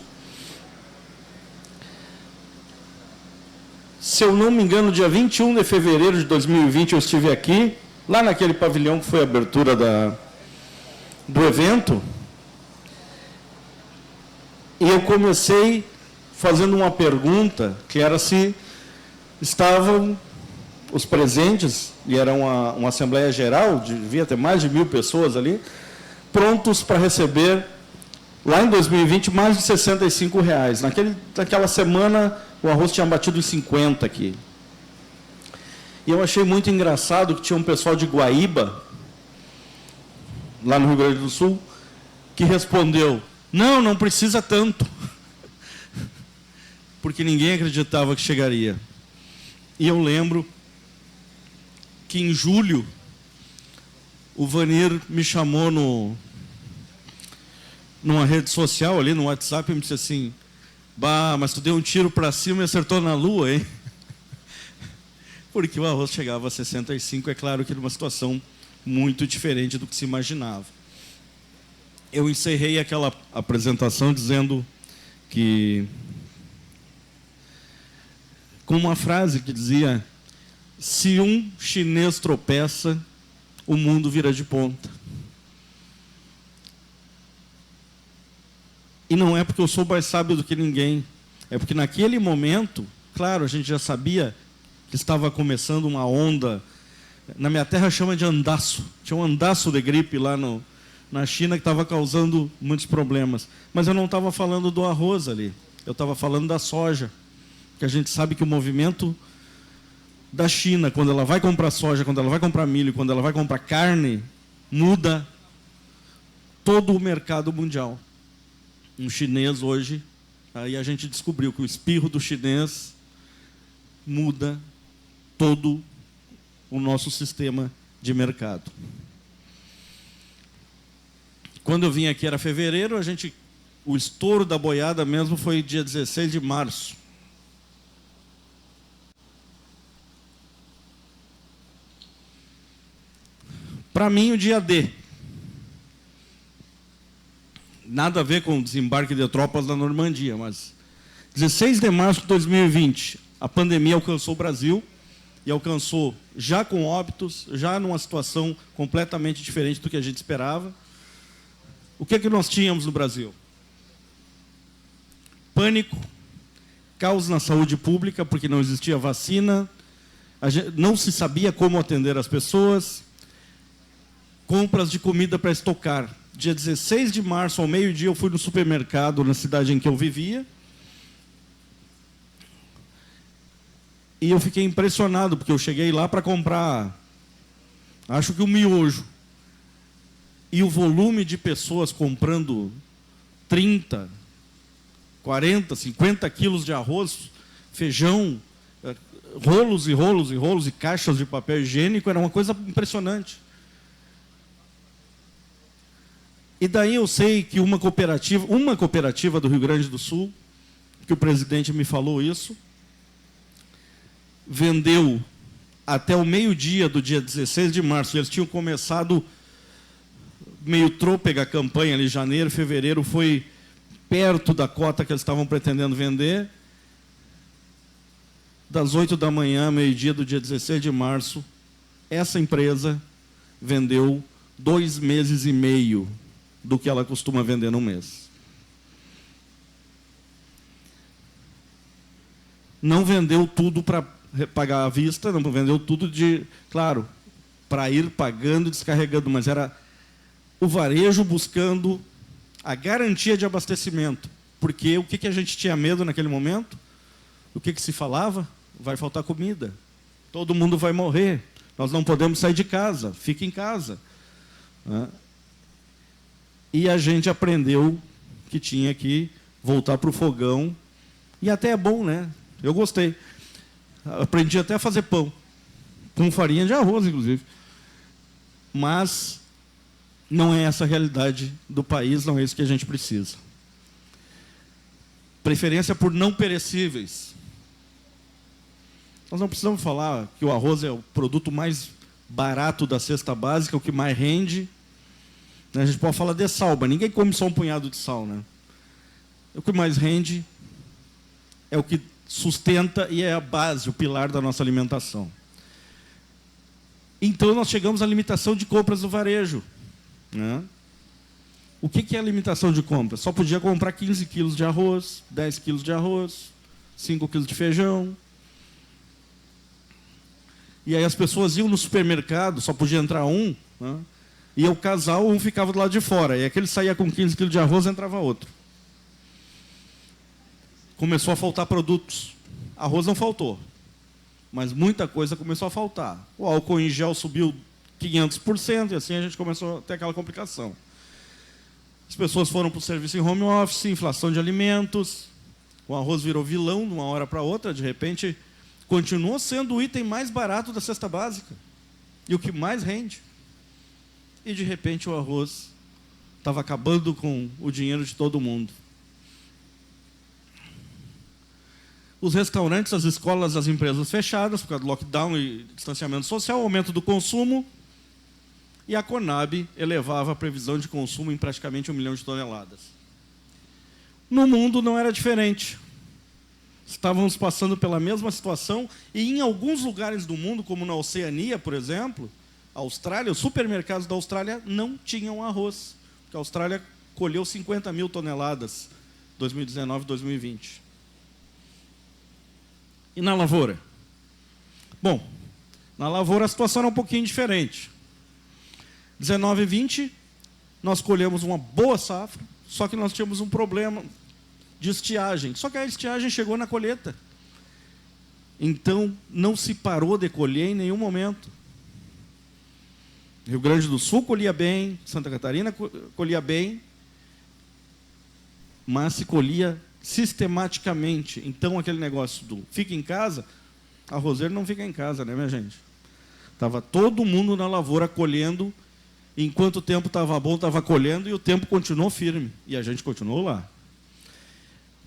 Se eu não me engano, dia 21 de fevereiro de 2020, eu estive aqui, lá naquele pavilhão que foi a abertura do evento, e eu comecei fazendo uma pergunta, que era se estavam os presentes, e era uma Assembleia Geral, devia ter mais de 1.000 pessoas ali, prontos para receber, lá em 2020, mais de R$65. Naquela semana, o arroz tinha batido em 50 aqui. E eu achei muito engraçado que tinha um pessoal de Guaíba, lá no Rio Grande do Sul, que respondeu, não precisa tanto. Porque ninguém acreditava que chegaria. E eu lembro que em julho, o Vanir me chamou numa rede social, ali no WhatsApp, e me disse assim, bah, mas tu deu um tiro para cima e acertou na lua, hein? Porque o arroz chegava a 65, é claro que era uma situação muito diferente do que se imaginava. Eu encerrei aquela apresentação dizendo que, com uma frase que dizia, se um chinês tropeça, o mundo vira de ponta. E não é porque eu sou mais sábio do que ninguém, é porque naquele momento, claro, a gente já sabia que estava começando uma onda, na minha terra chama de andaço, tinha um andaço de gripe lá na China que estava causando muitos problemas. Mas eu não estava falando do arroz ali, eu estava falando da soja, que a gente sabe que o movimento da China, quando ela vai comprar soja, quando ela vai comprar milho, quando ela vai comprar carne, muda todo o mercado mundial. Um chinês hoje, aí a gente descobriu que o espirro do chinês muda todo o nosso sistema de mercado. Quando eu vim aqui era fevereiro, o estouro da boiada mesmo foi dia 16 de março. Para mim, o dia D. nada a ver com o desembarque de tropas na Normandia, mas 16 de março de 2020, a pandemia alcançou o Brasil e alcançou já com óbitos, já numa situação completamente diferente do que a gente esperava. O que nós tínhamos no Brasil? Pânico, caos na saúde pública, porque não existia vacina, não se sabia como atender as pessoas, compras de comida para estocar. Dia 16 de março, ao meio-dia, eu fui no supermercado na cidade em que eu vivia, e eu fiquei impressionado, porque eu cheguei lá para comprar, acho que um miojo, e o volume de pessoas comprando 30, 40, 50 quilos de arroz, feijão, rolos e rolos e rolos e caixas de papel higiênico, era uma coisa impressionante. E daí eu sei que uma cooperativa do Rio Grande do Sul, que o presidente me falou isso, vendeu até o meio-dia do dia 16 de março, eles tinham começado meio trôpega a campanha ali, janeiro, fevereiro, foi perto da cota que eles estavam pretendendo vender. Das 8 da manhã, meio-dia do dia 16 de março, essa empresa vendeu 2 meses e meio do que ela costuma vender num mês. Não vendeu tudo para pagar à vista, não vendeu tudo claro, para ir pagando e descarregando, mas era o varejo buscando a garantia de abastecimento. Porque o que a gente tinha medo naquele momento? O que se falava? Vai faltar comida. Todo mundo vai morrer. Nós não podemos sair de casa. Fica em casa. E a gente aprendeu que tinha que voltar para o fogão. E até é bom, né? Eu gostei. Aprendi até a fazer pão. Com farinha de arroz, inclusive. Mas não é essa a realidade do país, não é isso que a gente precisa. Preferência por não perecíveis. Nós não precisamos falar que o arroz é o produto mais barato da cesta básica, o que mais rende. A gente pode falar de sal, mas ninguém come só um punhado de sal, né? O que mais rende é o que sustenta e é a base, o pilar da nossa alimentação. Então, nós chegamos à limitação de compras do varejo. O que é a limitação de compra? Só podia comprar 15 quilos de arroz, 10 quilos de arroz, 5 quilos de feijão. E aí as pessoas iam no supermercado, só podia entrar um, e o casal, um ficava do lado de fora. E aquele saía com 15 quilos de arroz, entrava outro. Começou a faltar produtos. Arroz não faltou, mas muita coisa começou a faltar. O álcool em gel subiu 500%, e assim a gente começou a ter aquela complicação. As pessoas foram para o serviço em home office, inflação de alimentos, o arroz virou vilão de uma hora para outra, de repente, continuou sendo o item mais barato da cesta básica, e o que mais rende. E, de repente, o arroz estava acabando com o dinheiro de todo mundo. Os restaurantes, as escolas, as empresas fechadas, por causa do lockdown e distanciamento social, aumento do consumo, e a Conab elevava a previsão de consumo em praticamente 1 milhão de toneladas. No mundo não era diferente. Estávamos passando pela mesma situação, e em alguns lugares do mundo, como na Oceania, por exemplo, a Austrália, os supermercados da Austrália não tinham arroz, porque a Austrália colheu 50 mil toneladas em 2019 e 2020. E na lavoura? Bom, na lavoura a situação era um pouquinho diferente. 19 e 20, nós colhemos uma boa safra, só que nós tínhamos um problema de estiagem. Só que a estiagem chegou na colheita. Então, não se parou de colher em nenhum momento. Rio Grande do Sul colhia bem, Santa Catarina colhia bem, mas se colhia sistematicamente. Então, aquele negócio do fica em casa, arrozeiro não fica em casa, né, minha gente? Estava todo mundo na lavoura colhendo, enquanto o tempo estava bom, estava colhendo, e o tempo continuou firme, e a gente continuou lá.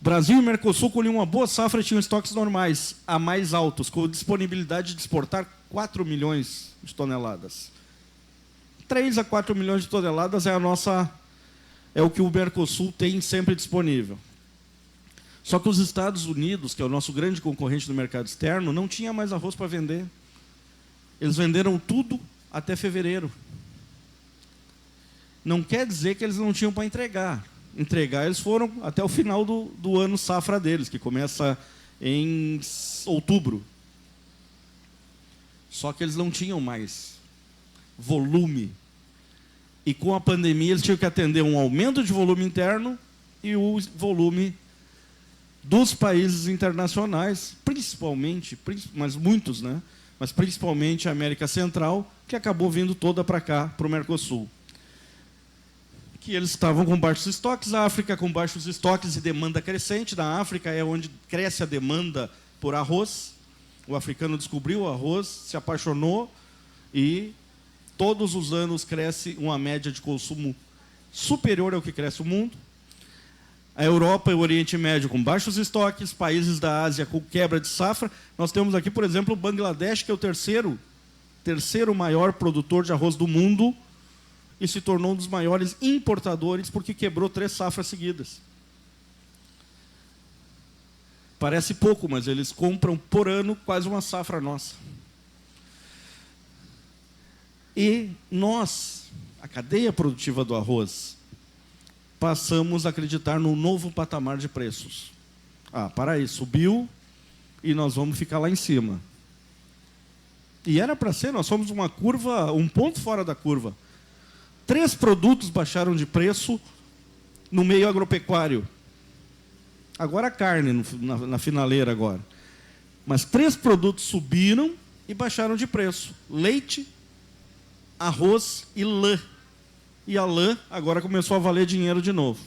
Brasil e Mercosul colhiam uma boa safra e tinham estoques normais, a mais altos, com disponibilidade de exportar 4 milhões de toneladas. 3 a 4 milhões de toneladas é a nossa é o que o Mercosul tem sempre disponível. Só que os Estados Unidos, que é o nosso grande concorrente no mercado externo, não tinha mais arroz para vender. Eles venderam tudo até fevereiro. Não quer dizer que eles não tinham para entregar. Entregar, eles foram até o final do ano safra deles, que começa em outubro. Só que eles não tinham mais volume. E com a pandemia, eles tinham que atender um aumento de volume interno e o volume dos países internacionais, principalmente, mas muitos, né? Mas principalmente a América Central, que acabou vindo toda para cá, para o Mercosul. Que eles estavam com baixos estoques, a África com baixos estoques e demanda crescente. Na África é onde cresce a demanda por arroz. O africano descobriu o arroz, se apaixonou e todos os anos cresce uma média de consumo superior ao que cresce o mundo. A Europa e o Oriente Médio com baixos estoques, países da Ásia com quebra de safra. Nós temos aqui, por exemplo, o Bangladesh, que é o terceiro maior produtor de arroz do mundo, e se tornou um dos maiores importadores porque quebrou 3 safras seguidas. Parece pouco, mas eles compram por ano quase uma safra nossa. E nós, a cadeia produtiva do arroz, passamos a acreditar num novo patamar de preços. Para aí, subiu e nós vamos ficar lá em cima. E era para ser, nós somos uma curva, um ponto fora da curva. 3 produtos baixaram de preço no meio agropecuário. Agora a carne, na finaleira agora. Mas 3 produtos subiram e baixaram de preço. Leite, arroz e lã. E a lã agora começou a valer dinheiro de novo.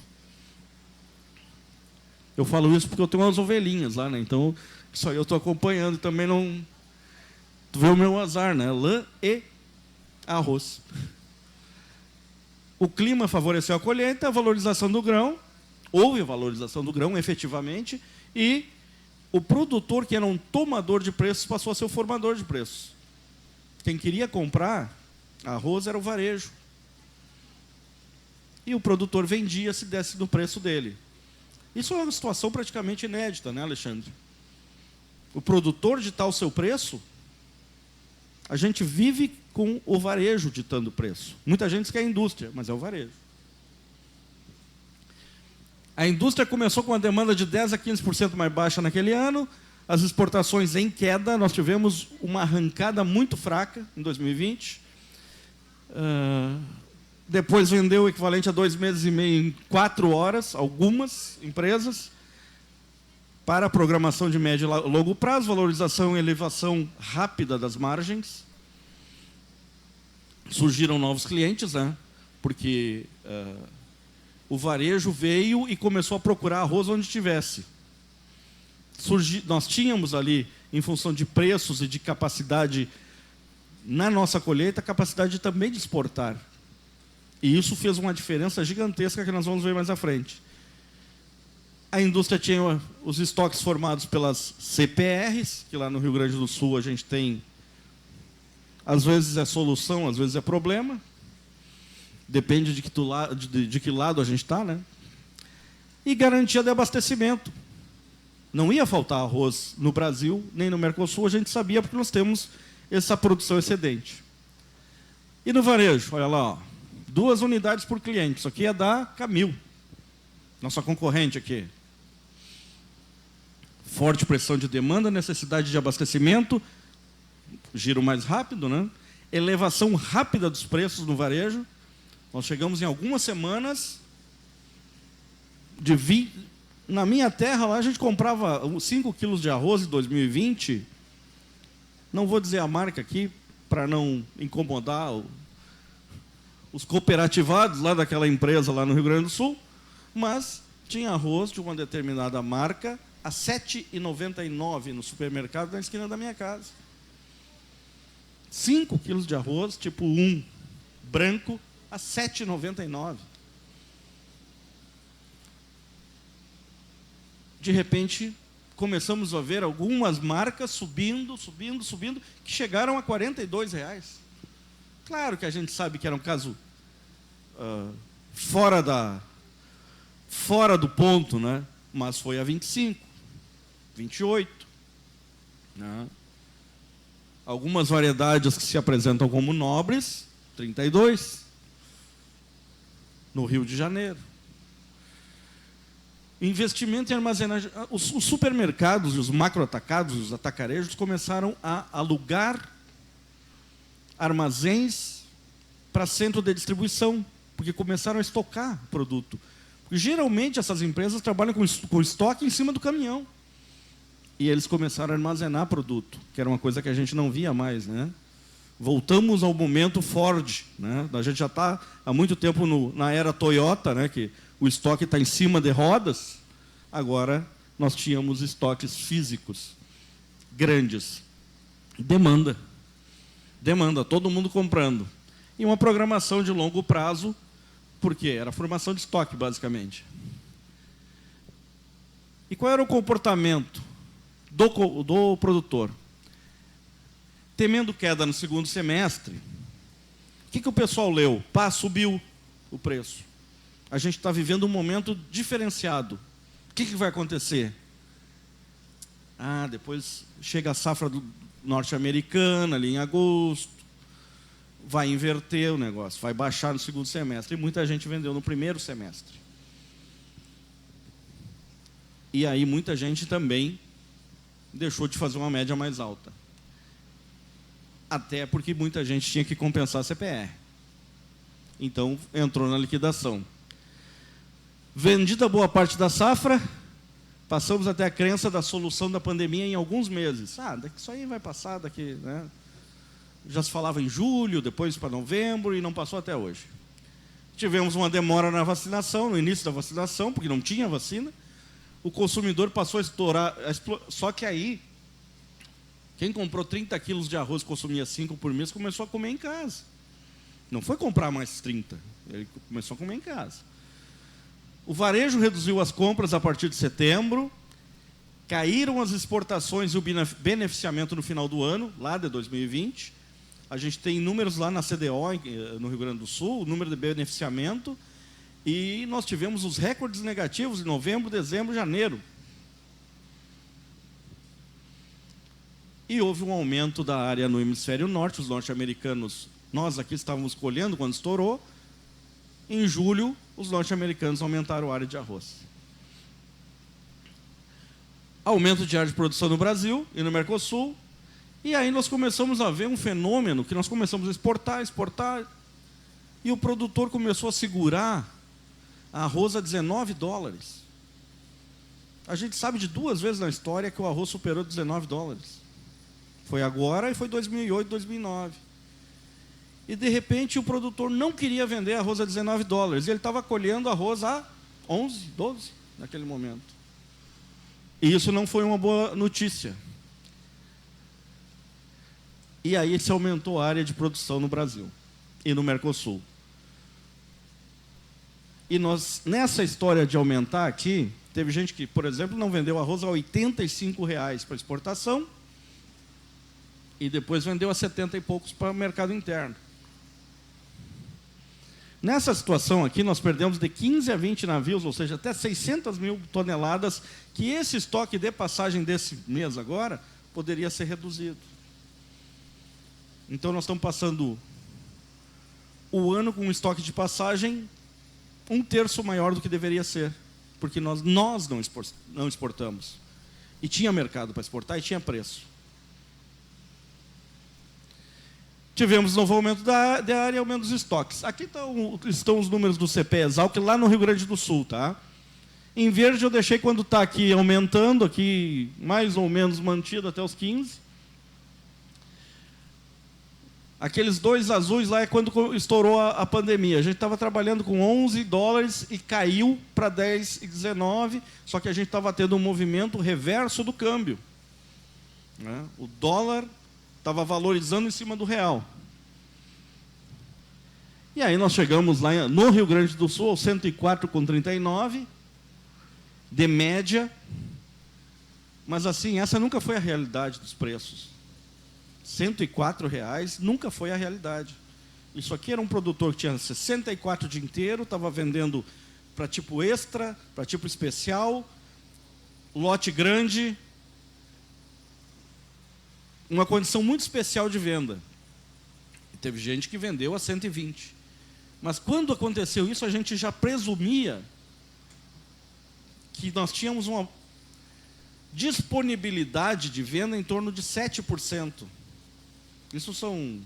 Eu falo isso porque eu tenho umas ovelhinhas lá, né? Então, isso aí eu estou acompanhando e também não... Tu vê o meu azar, né? Lã e arroz. O clima favoreceu a colheita, a valorização do grão, houve valorização do grão, efetivamente, e o produtor, que era um tomador de preços, passou a ser o formador de preços. Quem queria comprar arroz era o varejo. E o produtor vendia se desse no preço dele. Isso é uma situação praticamente inédita, né, Alexandre? O produtor ditar o seu preço, a gente vive com o varejo ditando o preço. Muita gente diz que é a indústria, mas é o varejo. A indústria começou com uma demanda de 10% a 15% mais baixa naquele ano, as exportações em queda, nós tivemos uma arrancada muito fraca em 2020. Depois vendeu o equivalente a 2 meses e meio em 4 horas, algumas empresas, para a programação de médio e longo prazo, valorização e elevação rápida das margens. Surgiram novos clientes, né? Porque o varejo veio e começou a procurar arroz onde tivesse. Nós tínhamos ali, em função de preços e de capacidade, na nossa colheita, a capacidade também de exportar. E isso fez uma diferença gigantesca que nós vamos ver mais à frente. A indústria tinha os estoques formados pelas CPRs, que lá no Rio Grande do Sul a gente tem, às vezes é solução, às vezes é problema. Depende de que lado a gente está, né? E garantia de abastecimento. Não ia faltar arroz no Brasil, nem no Mercosul, a gente sabia, porque nós temos essa produção excedente. E no varejo, olha lá, ó, 2 unidades por cliente. Isso aqui ia dar Camil, nossa concorrente aqui. Forte pressão de demanda, necessidade de abastecimento, giro mais rápido, né? Elevação rápida dos preços no varejo. Nós chegamos em algumas semanas de 20... Na minha terra, lá a gente comprava 5 quilos de arroz em 2020. Não vou dizer a marca aqui, para não incomodar os cooperativados lá daquela empresa lá no Rio Grande do Sul, mas tinha arroz de uma determinada marca a R$ 7,99 no supermercado na esquina da minha casa. 5 quilos de arroz, tipo 1, branco, a R$ 7,99. De repente, começamos a ver algumas marcas subindo, que chegaram a R$ 42. Claro que a gente sabe que era um caso fora fora do ponto, né? Mas foi a 25, 28. Né? Algumas variedades que se apresentam como nobres, 32. No Rio de Janeiro. Investimento em armazenagem. Os supermercados e os macroatacados, os atacarejos, começaram a alugar armazéns para centro de distribuição, porque começaram a estocar produto. Porque, geralmente, essas empresas trabalham com estoque em cima do caminhão. E eles começaram a armazenar produto, que era uma coisa que a gente não via mais, né? Voltamos ao momento Ford, né? A gente já está há muito tempo na era Toyota, né? Que o estoque está em cima de rodas. Agora nós tínhamos estoques físicos grandes. Demanda, todo mundo comprando. E uma programação de longo prazo, porque era formação de estoque, basicamente. E qual era o comportamento do produtor? Temendo queda no segundo semestre, o que o pessoal leu? Pá, subiu o preço. A gente está vivendo um momento diferenciado. O que vai acontecer? Depois chega a safra norte-americana, ali em agosto, vai inverter o negócio, vai baixar no segundo semestre. E muita gente vendeu no primeiro semestre. E aí muita gente também deixou de fazer uma média mais alta. Até porque muita gente tinha que compensar a CPR. Então, entrou na liquidação. Vendida boa parte da safra, passamos até a crença da solução da pandemia em alguns meses. Isso aí vai passar daqui, né? Já se falava em julho, depois para novembro, e não passou até hoje. Tivemos uma demora na vacinação, no início da vacinação, porque não tinha vacina. O consumidor passou a estourar, só que aí, quem comprou 30 quilos de arroz e consumia 5 por mês, começou a comer em casa. Não foi comprar mais 30, ele começou a comer em casa. O varejo reduziu as compras a partir de setembro, caíram as exportações e o beneficiamento no final do ano, lá de 2020. A gente tem números lá na CDO, no Rio Grande do Sul, o número de beneficiamento, e nós tivemos os recordes negativos em novembro, dezembro, janeiro. E houve um aumento da área no hemisfério norte, os norte-americanos, nós aqui estávamos colhendo quando estourou. Em julho, os norte-americanos aumentaram a área de arroz. Aumento de área de produção no Brasil e no Mercosul. E aí nós começamos a ver um fenômeno que nós começamos a exportar, e o produtor começou a segurar arroz a $19. A gente sabe de 2 vezes na história que o arroz superou $19. Foi agora e foi 2008, 2009. E, de repente, o produtor não queria vender arroz a $19. E ele estava colhendo arroz a 11, 12 naquele momento. E isso não foi uma boa notícia. E aí se aumentou a área de produção no Brasil e no Mercosul. E nós, nessa história de aumentar aqui, teve gente que, por exemplo, não vendeu arroz a R$85 para exportação e depois vendeu a 70 e poucos para o mercado interno. Nessa situação aqui, nós perdemos de 15 a 20 navios, ou seja, até 600 mil toneladas, que esse estoque de passagem desse mês agora poderia ser reduzido. Então, nós estamos passando o ano com um estoque de passagem 1/3 maior do que deveria ser, porque nós não exportamos. E tinha mercado para exportar e tinha preço. Tivemos novo aumento da área e aumento dos estoques. Aqui estão os números do CPE-Exalc lá no Rio Grande do Sul, tá? Em verde eu deixei quando está aqui aumentando, aqui mais ou menos mantido até os 15. Aqueles 2 azuis lá é quando estourou a pandemia. A gente estava trabalhando com $11 e caiu para 10 e 19, só que a gente estava tendo um movimento reverso do câmbio, né? O dólar estava valorizando em cima do real. E aí nós chegamos lá no Rio Grande do Sul, aos 104,39, de média. Mas assim, essa nunca foi a realidade dos preços. R$104 nunca foi a realidade. Isso aqui era um produtor que tinha 64 o dia inteiro, estava vendendo para tipo extra, para tipo especial, lote grande, uma condição muito especial de venda. E teve gente que vendeu a 120. Mas quando aconteceu isso, a gente já presumia que nós tínhamos uma disponibilidade de venda em torno de 7%. Isso são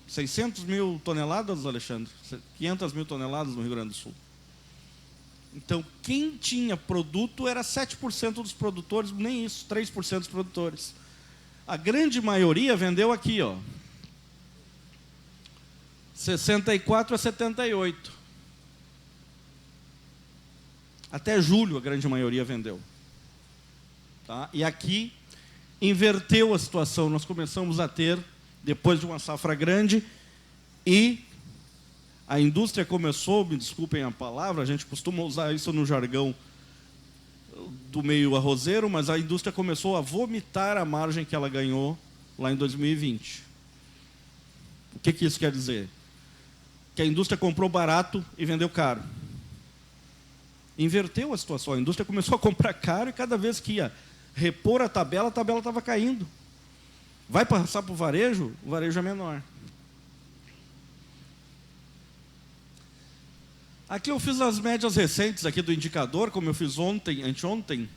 600 mil toneladas, Alexandre? 500 mil toneladas no Rio Grande do Sul. Então, quem tinha produto era 7% dos produtores, nem isso, 3% dos produtores. A grande maioria vendeu aqui, ó, 64 a 78. Até julho a grande maioria vendeu. Tá? E aqui inverteu a situação. Nós começamos a ter, depois de uma safra grande, e a indústria começou, me desculpem a palavra, a gente costuma usar isso no jargão do meio arrozeiro, mas a indústria começou a vomitar a margem que ela ganhou lá em 2020. O que isso quer dizer? Que a indústria comprou barato e vendeu caro. Inverteu a situação. A indústria começou a comprar caro e cada vez que ia repor a tabela estava caindo. Vai passar para o varejo é menor. Aqui eu fiz as médias recentes aqui do indicador, como eu fiz anteontem.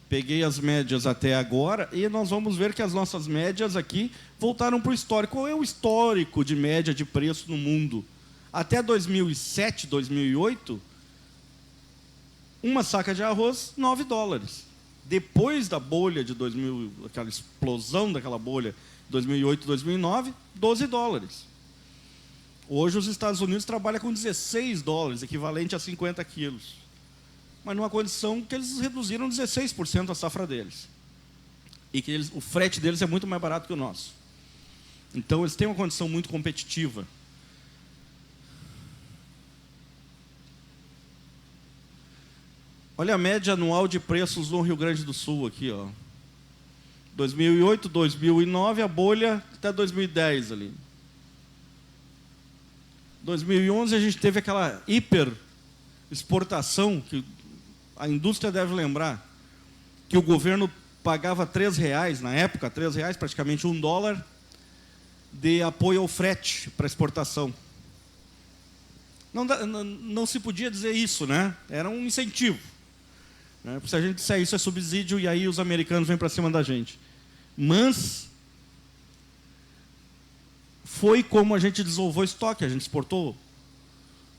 Peguei as médias até agora e nós vamos ver que as nossas médias aqui voltaram para o histórico. Qual é o histórico de média de preço no mundo? Até 2007, 2008, uma saca de arroz, $9. Depois da bolha de 2000, aquela explosão daquela bolha, 2008, 2009, $12. Hoje os Estados Unidos trabalham com $16, equivalente a 50 quilos. Mas numa condição que eles reduziram 16% a safra deles. E que o frete deles é muito mais barato que o nosso. Então eles têm uma condição muito competitiva. Olha a média anual de preços no Rio Grande do Sul aqui, ó. 2008, 2009, a bolha até 2010 ali. 2011 a gente teve aquela hiper exportação que a indústria deve lembrar, que o governo pagava R$3, na época, R$3, praticamente $1, de apoio ao frete para exportação. Não se podia dizer isso, né? Era um incentivo. Né? Se a gente disser isso é subsídio, e aí os americanos vêm para cima da gente. Mas foi como a gente desovou estoque. A gente exportou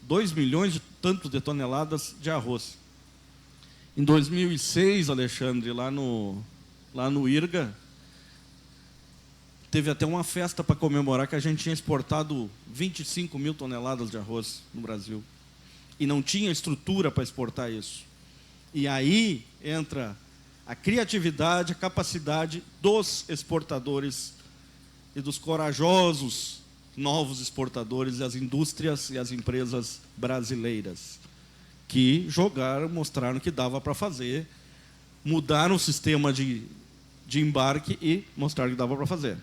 2 milhões e tanto de toneladas de arroz. Em 2006, Alexandre, lá no IRGA, teve até uma festa para comemorar que a gente tinha exportado 25 mil toneladas de arroz no Brasil. E não tinha estrutura para exportar isso. E aí entra a criatividade, a capacidade dos exportadores e dos corajosos novos exportadores e as indústrias e as empresas brasileiras, que mostraram que dava para fazer, mudaram o sistema de embarque e mostraram que dava para fazer.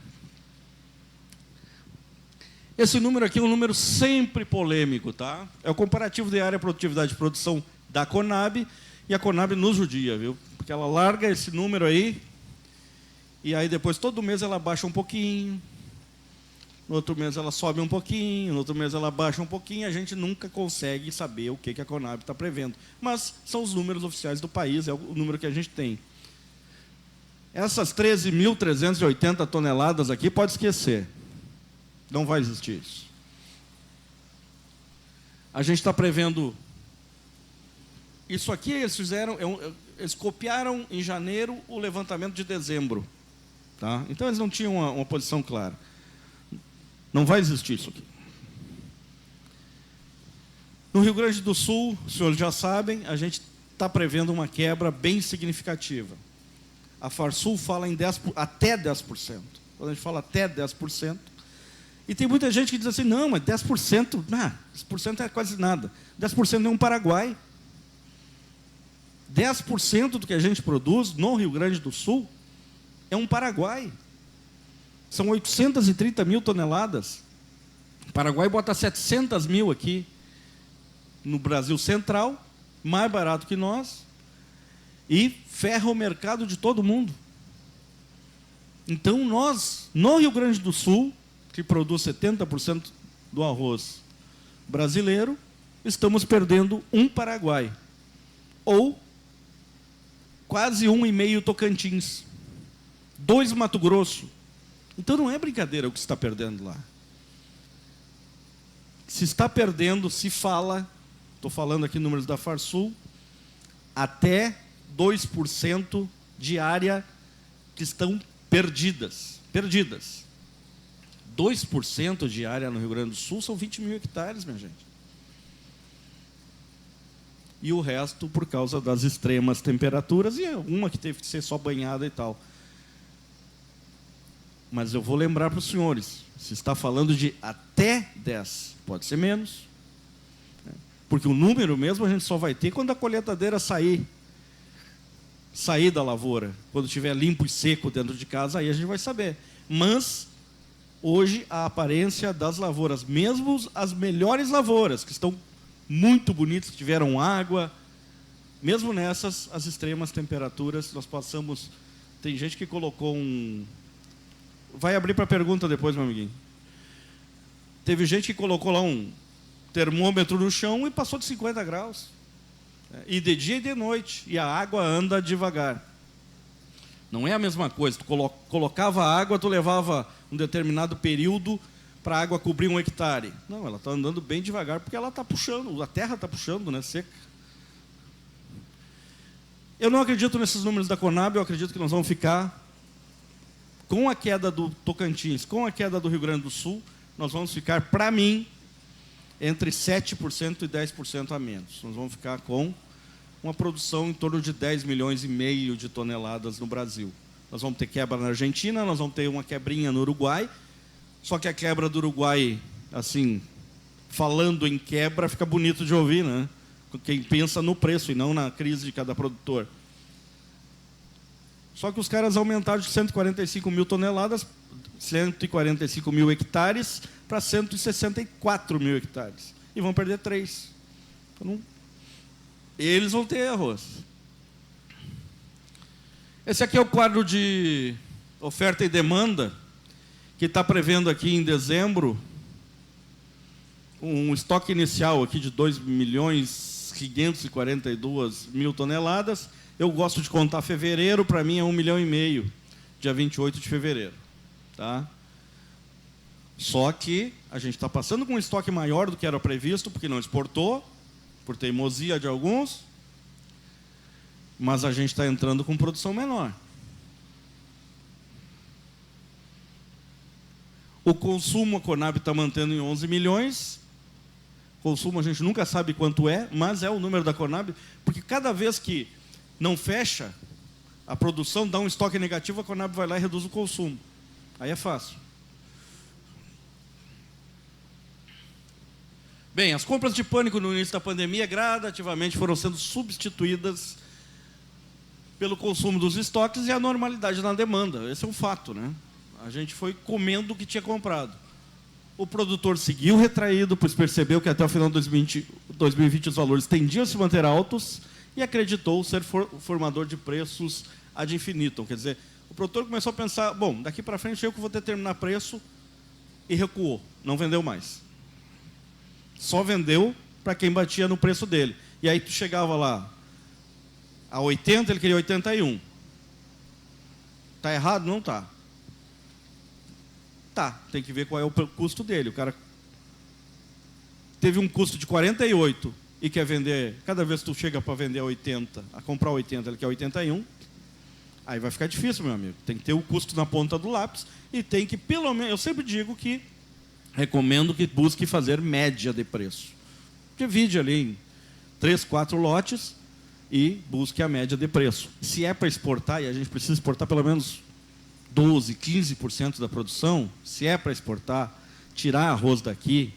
Esse número aqui é um número sempre polêmico, tá? É o comparativo de área, produtividade e produção da Conab, e a Conab nos judia, viu? Porque ela larga esse número aí, e aí depois todo mês ela baixa um pouquinho, no outro mês ela sobe um pouquinho, no outro mês ela baixa um pouquinho, a gente nunca consegue saber o que a Conab está prevendo. Mas são os números oficiais do país, é o número que a gente tem. Essas 13.380 toneladas aqui, pode esquecer. Não vai existir isso. A gente está prevendo... Isso aqui eles fizeram... Eles copiaram em janeiro o levantamento de dezembro. Tá? Então eles não tinham uma posição clara. Não vai existir isso aqui. No Rio Grande do Sul, os senhores já sabem, a gente está prevendo uma quebra bem significativa. A Farsul fala em até 10%. Quando a gente fala até 10%, e tem muita gente que diz assim, não, mas 10%, 10% é quase nada. 10% é um Paraguai. 10% do que a gente produz no Rio Grande do Sul é um Paraguai. São 830 mil toneladas. Paraguai bota 700 mil aqui no Brasil Central, mais barato que nós, e ferra o mercado de todo mundo. Então nós, no Rio Grande do Sul, que produz 70% do arroz brasileiro, estamos perdendo um Paraguai, ou quase 1,5 Tocantins, 2 Mato Grosso. Então não é brincadeira o que se está perdendo lá. Se está perdendo, se fala, estou falando aqui números da Farsul, até 2% de área que estão perdidas. 2% de área no Rio Grande do Sul são 20 mil hectares, minha gente. E o resto por causa das extremas temperaturas, e uma que teve que ser só banhada e tal. Mas eu vou lembrar para os senhores, se está falando de até 10, pode ser menos. Porque o número mesmo a gente só vai ter quando a colheitadeira sair da lavoura. Quando estiver limpo e seco dentro de casa, aí a gente vai saber. Mas, hoje, a aparência das lavouras, mesmo as melhores lavouras, que estão muito bonitas, que tiveram água, mesmo nessas, as extremas temperaturas, nós passamos... Tem gente que colocou um... Vai abrir para pergunta depois, meu amiguinho. Teve gente que colocou lá um termômetro no chão e passou de 50 graus. E de dia e de noite. E a água anda devagar. Não é a mesma coisa. Tu colocava água, tu levava um determinado período para a água cobrir 1 hectare. Não, ela está andando bem devagar porque ela está puxando, a terra está puxando, né, seca. Eu não acredito nesses números da Conab, eu acredito que nós vamos ficar, com a queda do Tocantins, com a queda do Rio Grande do Sul, nós vamos ficar, para mim, entre 7% e 10% a menos. Nós vamos ficar com uma produção em torno de 10,5 milhões de toneladas no Brasil. Nós vamos ter quebra na Argentina, nós vamos ter uma quebrinha no Uruguai, só que a quebra do Uruguai, assim, falando em quebra, fica bonito de ouvir, né? Quem pensa no preço e não na crise de cada produtor. Só que os caras aumentaram de 145 mil toneladas, 145 mil hectares, para 164 mil hectares. E vão perder 3. Então, eles vão ter arroz. Esse aqui é o quadro de oferta e demanda, que está prevendo aqui em dezembro um estoque inicial aqui de 2.542.000 toneladas. Eu gosto de contar fevereiro, para mim é 1,5 milhão, dia 28 de fevereiro. Tá? Só que a gente está passando com um estoque maior do que era previsto, porque não exportou, por teimosia de alguns, mas a gente está entrando com produção menor. O consumo, a Conab está mantendo em 11 milhões. Consumo a gente nunca sabe quanto é, mas é o número da Conab, porque cada vez que não fecha, a produção dá um estoque negativo, a Conab vai lá e reduz o consumo. Aí é fácil. Bem, as compras de pânico no início da pandemia gradativamente foram sendo substituídas pelo consumo dos estoques e a normalidade na demanda. Esse é um fato, né? A gente foi comendo o que tinha comprado. O produtor seguiu retraído, pois percebeu que até o final de 2020 os valores tendiam a se manter altos e acreditou ser formador de preços ad infinitum. Quer dizer, o produtor começou a pensar, bom, daqui para frente eu que vou determinar preço, e recuou, não vendeu mais. Só vendeu para quem batia no preço dele. E aí tu chegava lá a 80, ele queria 81. Está errado? Não está. Tá, tem que ver qual é o custo dele. O cara teve um custo de 48 e quer vender, cada vez que tu chega para vender a 80, a comprar 80, ele quer 81, aí vai ficar difícil, meu amigo. Tem que ter o custo na ponta do lápis e tem que, pelo menos, eu sempre digo que recomendo que busque fazer média de preço. Divide ali em 3, 4 lotes e busque a média de preço. Se é para exportar, e a gente precisa exportar pelo menos 12, 15% da produção, se é para exportar, tirar arroz daqui,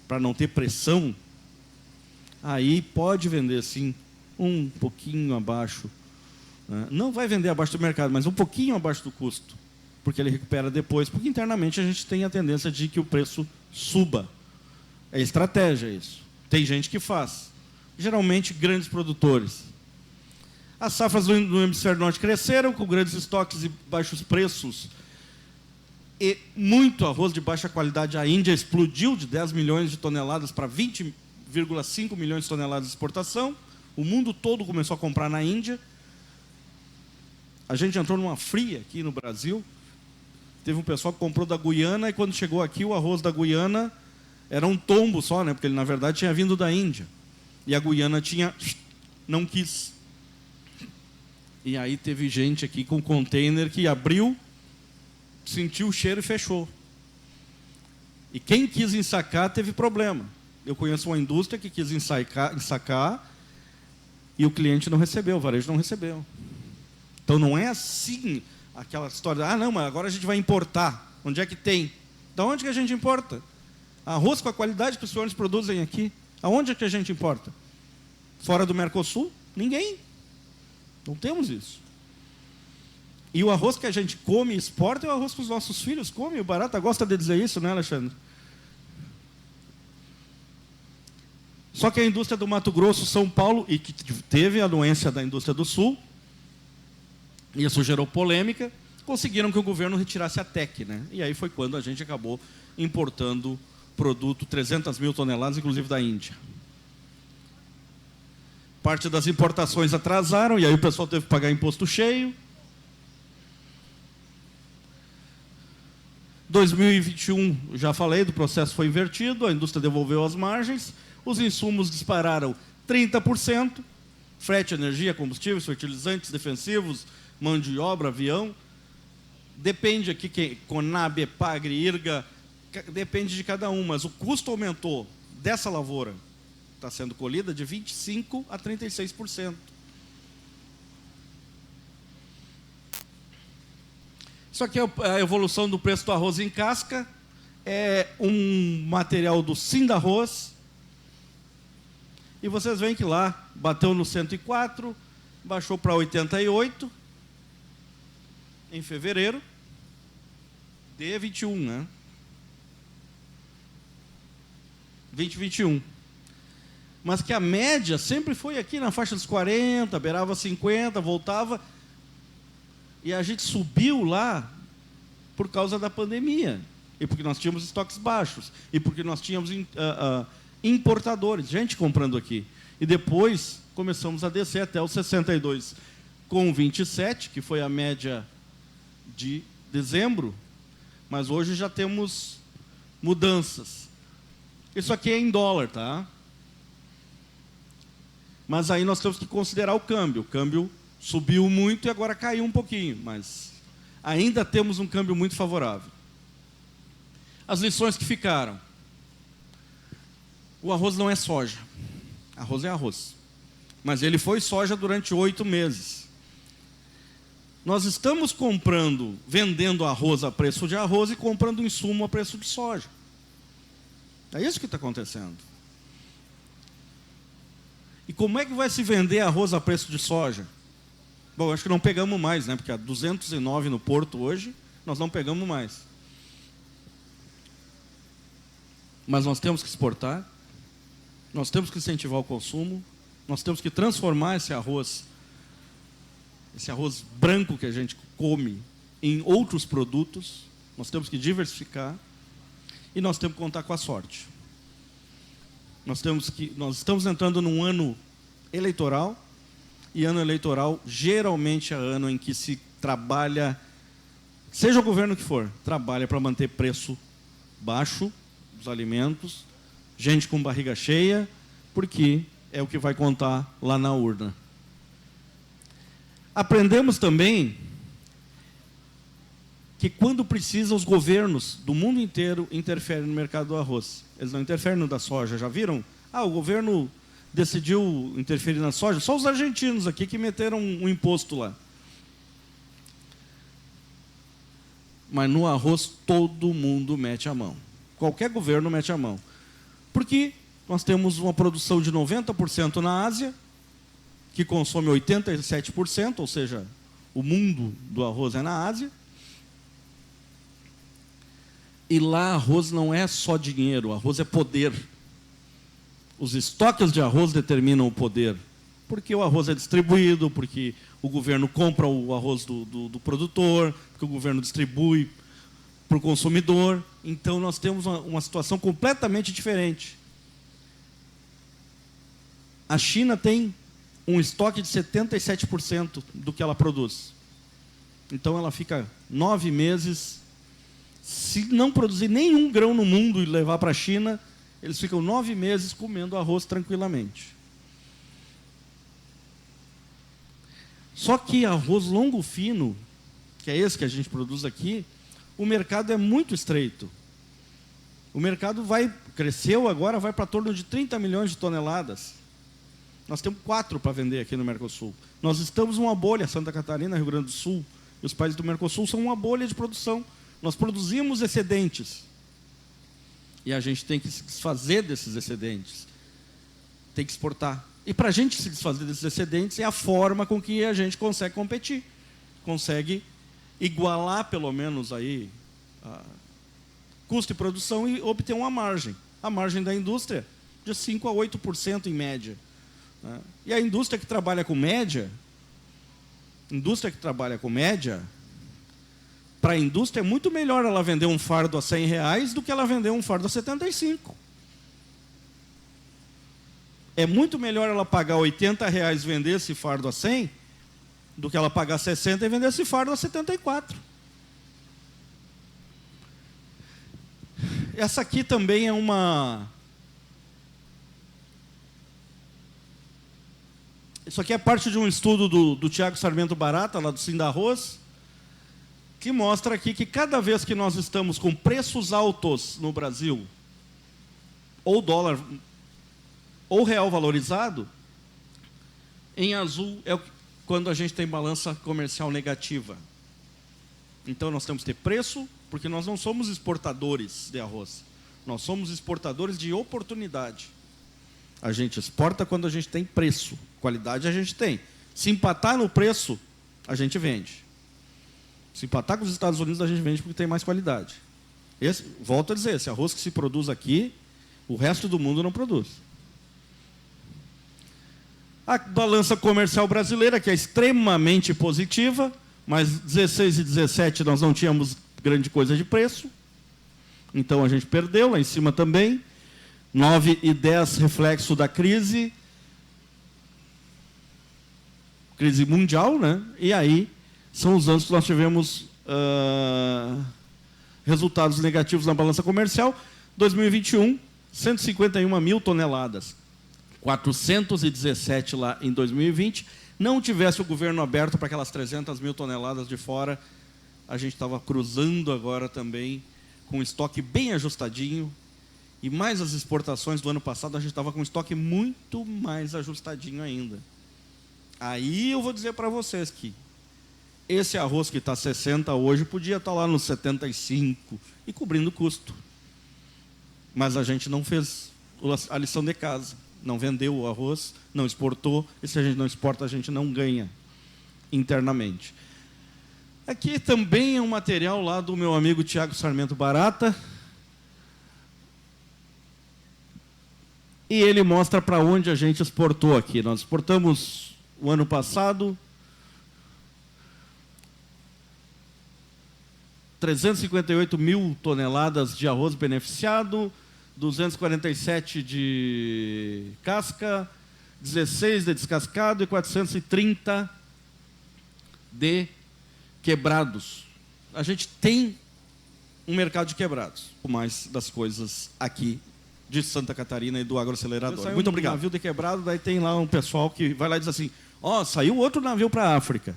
para não ter pressão, aí pode vender sim, um pouquinho abaixo. Né? Não vai vender abaixo do mercado, mas um pouquinho abaixo do custo, porque ele recupera depois, porque internamente a gente tem a tendência de que o preço suba. É estratégia isso. Tem gente que faz. Geralmente, grandes produtores. As safras no hemisfério norte cresceram, com grandes estoques e baixos preços. E muito arroz de baixa qualidade. A Índia explodiu de 10 milhões de toneladas para 20,5 milhões de toneladas de exportação. O mundo todo começou a comprar na Índia. A gente entrou numa fria aqui no Brasil. Teve um pessoal que comprou da Guiana e quando chegou aqui o arroz da Guiana era um tombo só, né? Porque ele na verdade tinha vindo da Índia. E a Guiana não quis. E aí teve gente aqui com container que abriu, sentiu o cheiro e fechou. E quem quis ensacar teve problema. Eu conheço uma indústria que quis ensacar e o cliente não recebeu, o varejo não recebeu. Então não é assim aquela história, não, mas agora a gente vai importar. Onde é que tem? Da onde que a gente importa? Arroz com a qualidade que os senhores produzem aqui. Aonde é que a gente importa? Fora do Mercosul? Ninguém. Não temos isso. E o arroz que a gente come e exporta é o arroz que os nossos filhos comem. O Barata gosta de dizer isso, né, Alexandre? Só que a indústria do Mato Grosso, São Paulo, e que teve a anuência da indústria do Sul, e isso gerou polêmica, conseguiram que o governo retirasse a TEC, né? E aí foi quando a gente acabou importando produto, 300 mil toneladas, inclusive da Índia. Parte das importações atrasaram, e aí o pessoal teve que pagar imposto cheio. 2021, já falei, do processo foi invertido, a indústria devolveu as margens, os insumos dispararam 30%, frete, energia, combustíveis, fertilizantes, defensivos, mão de obra, avião. Depende aqui, Conab, Epagre, IRGA, depende de cada um, mas o custo aumentou dessa lavoura, está sendo colhida, de 25% a 36%. Isso aqui é a evolução do preço do arroz em casca, é um material do Sindarroz, e vocês veem que lá bateu no 104, baixou para 88 em fevereiro de 21, né? 2021. Mas que a média sempre foi aqui na faixa dos 40, beirava 50, voltava. E a gente subiu lá por causa da pandemia. E porque nós tínhamos estoques baixos. E porque nós tínhamos importadores, gente comprando aqui. E depois começamos a descer até os 62,27, que foi a média de dezembro. Mas hoje já temos mudanças. Isso aqui é em dólar, tá? Mas aí nós temos que considerar o câmbio. O câmbio subiu muito e agora caiu um pouquinho, mas ainda temos um câmbio muito favorável. As lições que ficaram. O arroz não é soja. Arroz é arroz. Mas ele foi soja durante 8 meses. Nós estamos comprando, vendendo arroz a preço de arroz e comprando insumo a preço de soja. É isso que está acontecendo. E como é que vai se vender arroz a preço de soja? Bom, acho que não pegamos mais, né? Porque a 209 no porto hoje, nós não pegamos mais. Mas nós temos que exportar, nós temos que incentivar o consumo, nós temos que transformar esse arroz branco que a gente come, em outros produtos, nós temos que diversificar e nós temos que contar com a sorte. Nós estamos entrando num ano eleitoral, e ano eleitoral geralmente é ano em que se trabalha, seja o governo que for, trabalha para manter preço baixo dos alimentos, gente com barriga cheia, porque é o que vai contar lá na urna. Aprendemos também que quando precisa os governos do mundo inteiro interferem no mercado do arroz. Eles não interferem no da soja, já viram? O governo decidiu interferir na soja, só os argentinos aqui que meteram um imposto lá. Mas no arroz todo mundo mete a mão. Qualquer governo mete a mão. Porque nós temos uma produção de 90% na Ásia, que consome 87%, ou seja, o mundo do arroz é na Ásia. E lá arroz não é só dinheiro, arroz é poder. Os estoques de arroz determinam o poder. Porque o arroz é distribuído, porque o governo compra o arroz do produtor, porque o governo distribui para o consumidor. Então, nós temos uma situação completamente diferente. A China tem um estoque de 77% do que ela produz. Então, ela fica 9 meses, se não produzir nenhum grão no mundo e levar para a China, eles ficam 9 meses comendo arroz tranquilamente. Só que arroz longo fino, que é esse que a gente produz aqui, o mercado é muito estreito. O mercado cresceu agora, vai para torno de 30 milhões de toneladas. Nós temos 4 para vender aqui no Mercosul. Nós estamos numa bolha, Santa Catarina, Rio Grande do Sul, e os países do Mercosul são uma bolha de produção. Nós produzimos excedentes. E a gente tem que se desfazer desses excedentes. Tem que exportar. E para a gente se desfazer desses excedentes é a forma com que a gente consegue competir. Consegue igualar, pelo menos, aí, custo de produção e obter uma margem. A margem da indústria de 5% a 8% em média. Né? E a indústria que trabalha com média, para a indústria é muito melhor ela vender um fardo a R$100 do que ela vender um fardo a 75. É muito melhor ela pagar R$80 e vender esse fardo a 100 do que ela pagar 60 e vender esse fardo a 74. Essa aqui também é uma... Isso aqui é parte de um estudo do Tiago Sarmento Barata, lá do Sindarroz, que mostra aqui que cada vez que nós estamos com preços altos no Brasil, ou dólar, ou real valorizado, em azul é quando a gente tem balança comercial negativa. Então nós temos que ter preço, porque nós não somos exportadores de arroz. Nós somos exportadores de oportunidade. A gente exporta quando a gente tem preço. Qualidade a gente tem. Se empatar no preço, a gente vende. Se empatar com os Estados Unidos, a gente vende porque tem mais qualidade. Volto a dizer, esse arroz que se produz aqui, o resto do mundo não produz. A balança comercial brasileira, que é extremamente positiva, mas 16 e 17 nós não tínhamos grande coisa de preço. Então a gente perdeu, lá em cima também. 9 e 10, reflexo da crise mundial, né? E aí são os anos que nós tivemos resultados negativos na balança comercial. 2021, 151 mil toneladas. 417 lá em 2020. Não tivesse o governo aberto para aquelas 300 mil toneladas de fora, a gente estava cruzando agora também com um estoque bem ajustadinho. E mais as exportações do ano passado, a gente estava com um estoque muito mais ajustadinho ainda. Aí eu vou dizer para vocês que esse arroz que está 60 hoje podia estar lá nos 75 e cobrindo o custo. Mas a gente não fez a lição de casa. Não vendeu o arroz, não exportou. E se a gente não exporta, a gente não ganha internamente. Aqui também é um material lá do meu amigo Tiago Sarmento Barata. E ele mostra para onde a gente exportou aqui. Nós exportamos o ano passado 358 mil toneladas de arroz beneficiado, 247 de casca, 16 de descascado e 430 de quebrados. A gente tem um mercado de quebrados, mais das coisas aqui de Santa Catarina e do agroacelerador. Muito obrigado. Navio de quebrado, daí tem lá um pessoal que vai lá e diz assim, saiu outro navio para a África.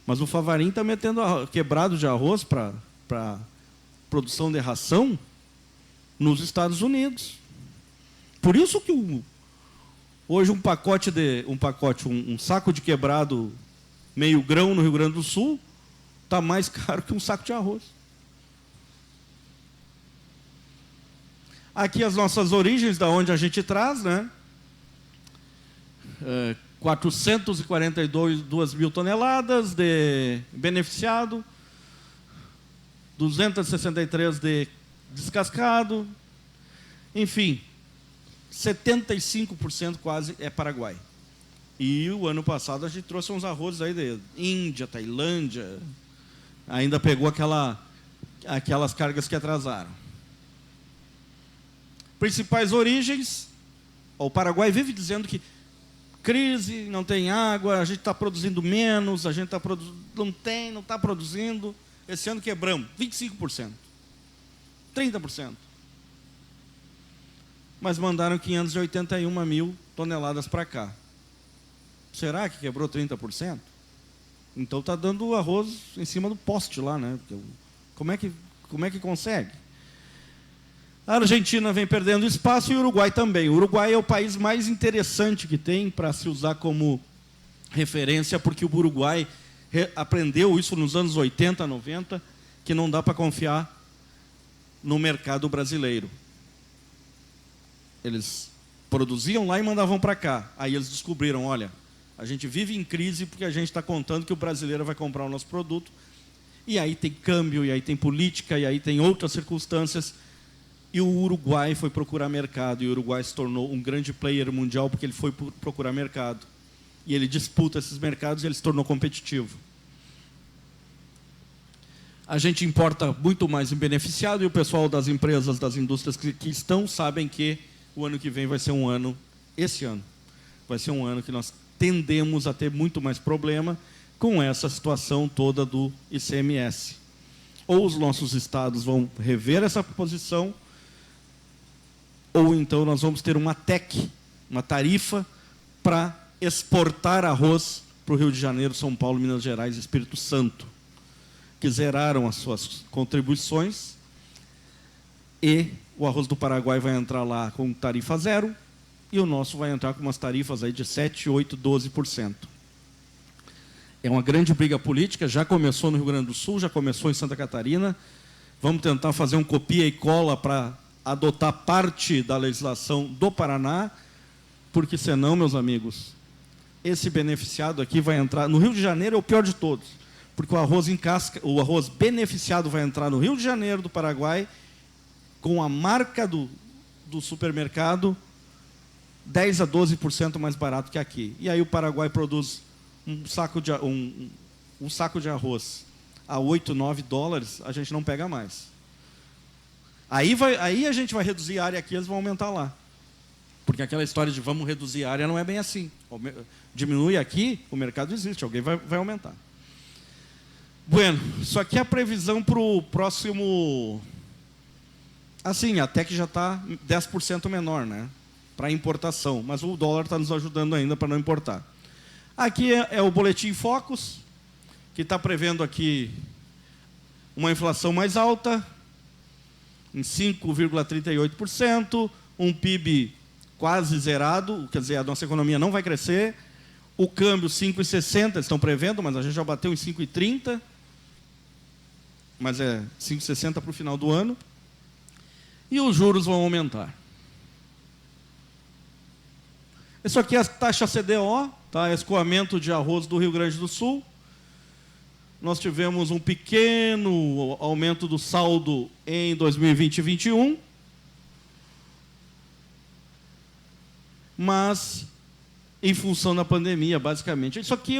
Mas o Favarim está metendo quebrado de arroz para produção de ração nos Estados Unidos. Por isso que hoje um saco de quebrado meio grão no Rio Grande do Sul está mais caro que um saco de arroz. Aqui as nossas origens, da onde a gente traz, né? 442 mil toneladas de beneficiado, 263 de descascado. Enfim, 75% quase é Paraguai. E o ano passado a gente trouxe uns arrozes aí de Índia, Tailândia, ainda pegou aquelas cargas que atrasaram. Principais origens, o Paraguai vive dizendo que crise, não tem água, a gente está produzindo menos, a gente não está produzindo. Esse ano quebramos 25%, 30%. Mas mandaram 581 mil toneladas para cá. Será que quebrou 30%? Então está dando arroz em cima do poste lá, né? Como é que consegue? A Argentina vem perdendo espaço e o Uruguai também. O Uruguai é o país mais interessante que tem para se usar como referência, porque o Uruguai aprendeu isso nos anos 80, 90, que não dá para confiar no mercado brasileiro. Eles produziam lá e mandavam para cá. Aí eles descobriram, olha, a gente vive em crise porque a gente está contando que o brasileiro vai comprar o nosso produto. E aí tem câmbio, e aí tem política, e aí tem outras circunstâncias. E o Uruguai foi procurar mercado, e o Uruguai se tornou um grande player mundial porque ele foi procurar mercado. E ele disputa esses mercados e ele se tornou competitivo. A gente importa muito mais em beneficiado, e o pessoal das empresas, das indústrias que estão, sabem que o ano que vem vai ser um ano, esse ano, vai ser um ano que nós tendemos a ter muito mais problema com essa situação toda do ICMS. Ou os nossos estados vão rever essa posição, ou então nós vamos ter uma TEC, uma tarifa, para exportar arroz para o Rio de Janeiro, São Paulo, Minas Gerais e Espírito Santo, que zeraram as suas contribuições, e o arroz do Paraguai vai entrar lá com tarifa zero, e o nosso vai entrar com umas tarifas aí de 7%, 8%, 12%. É uma grande briga política, já começou no Rio Grande do Sul, já começou em Santa Catarina. Vamos tentar fazer um copia e cola para adotar parte da legislação do Paraná, porque senão, meus amigos, esse beneficiado aqui vai entrar... No Rio de Janeiro é o pior de todos, porque o arroz em casca, o arroz beneficiado vai entrar no Rio de Janeiro, do Paraguai, com a marca do supermercado, 10% a 12% mais barato que aqui. E aí o Paraguai produz um saco de arroz a 8, 9 dólares, a gente não pega mais. Aí a gente vai reduzir a área aqui, eles vão aumentar lá. Porque aquela história de vamos reduzir a área não é bem assim. Diminui aqui, o mercado existe, alguém vai aumentar. Bueno, isso aqui é a previsão para o próximo... Assim, até que já está 10% menor, né? Para importação, mas o dólar está nos ajudando ainda para não importar. Aqui é o Boletim Focus, que está prevendo aqui uma inflação mais alta, em 5,38%, um PIB quase zerado, quer dizer, a nossa economia não vai crescer, o câmbio 5,60, estão prevendo, mas a gente já bateu em 5,30, mas é 5,60 para o final do ano, e os juros vão aumentar. Isso aqui é a taxa CDO, tá? Escoamento de arroz do Rio Grande do Sul. Nós tivemos um pequeno aumento do saldo em 2020 e 2021, mas em função da pandemia, basicamente. Isso aqui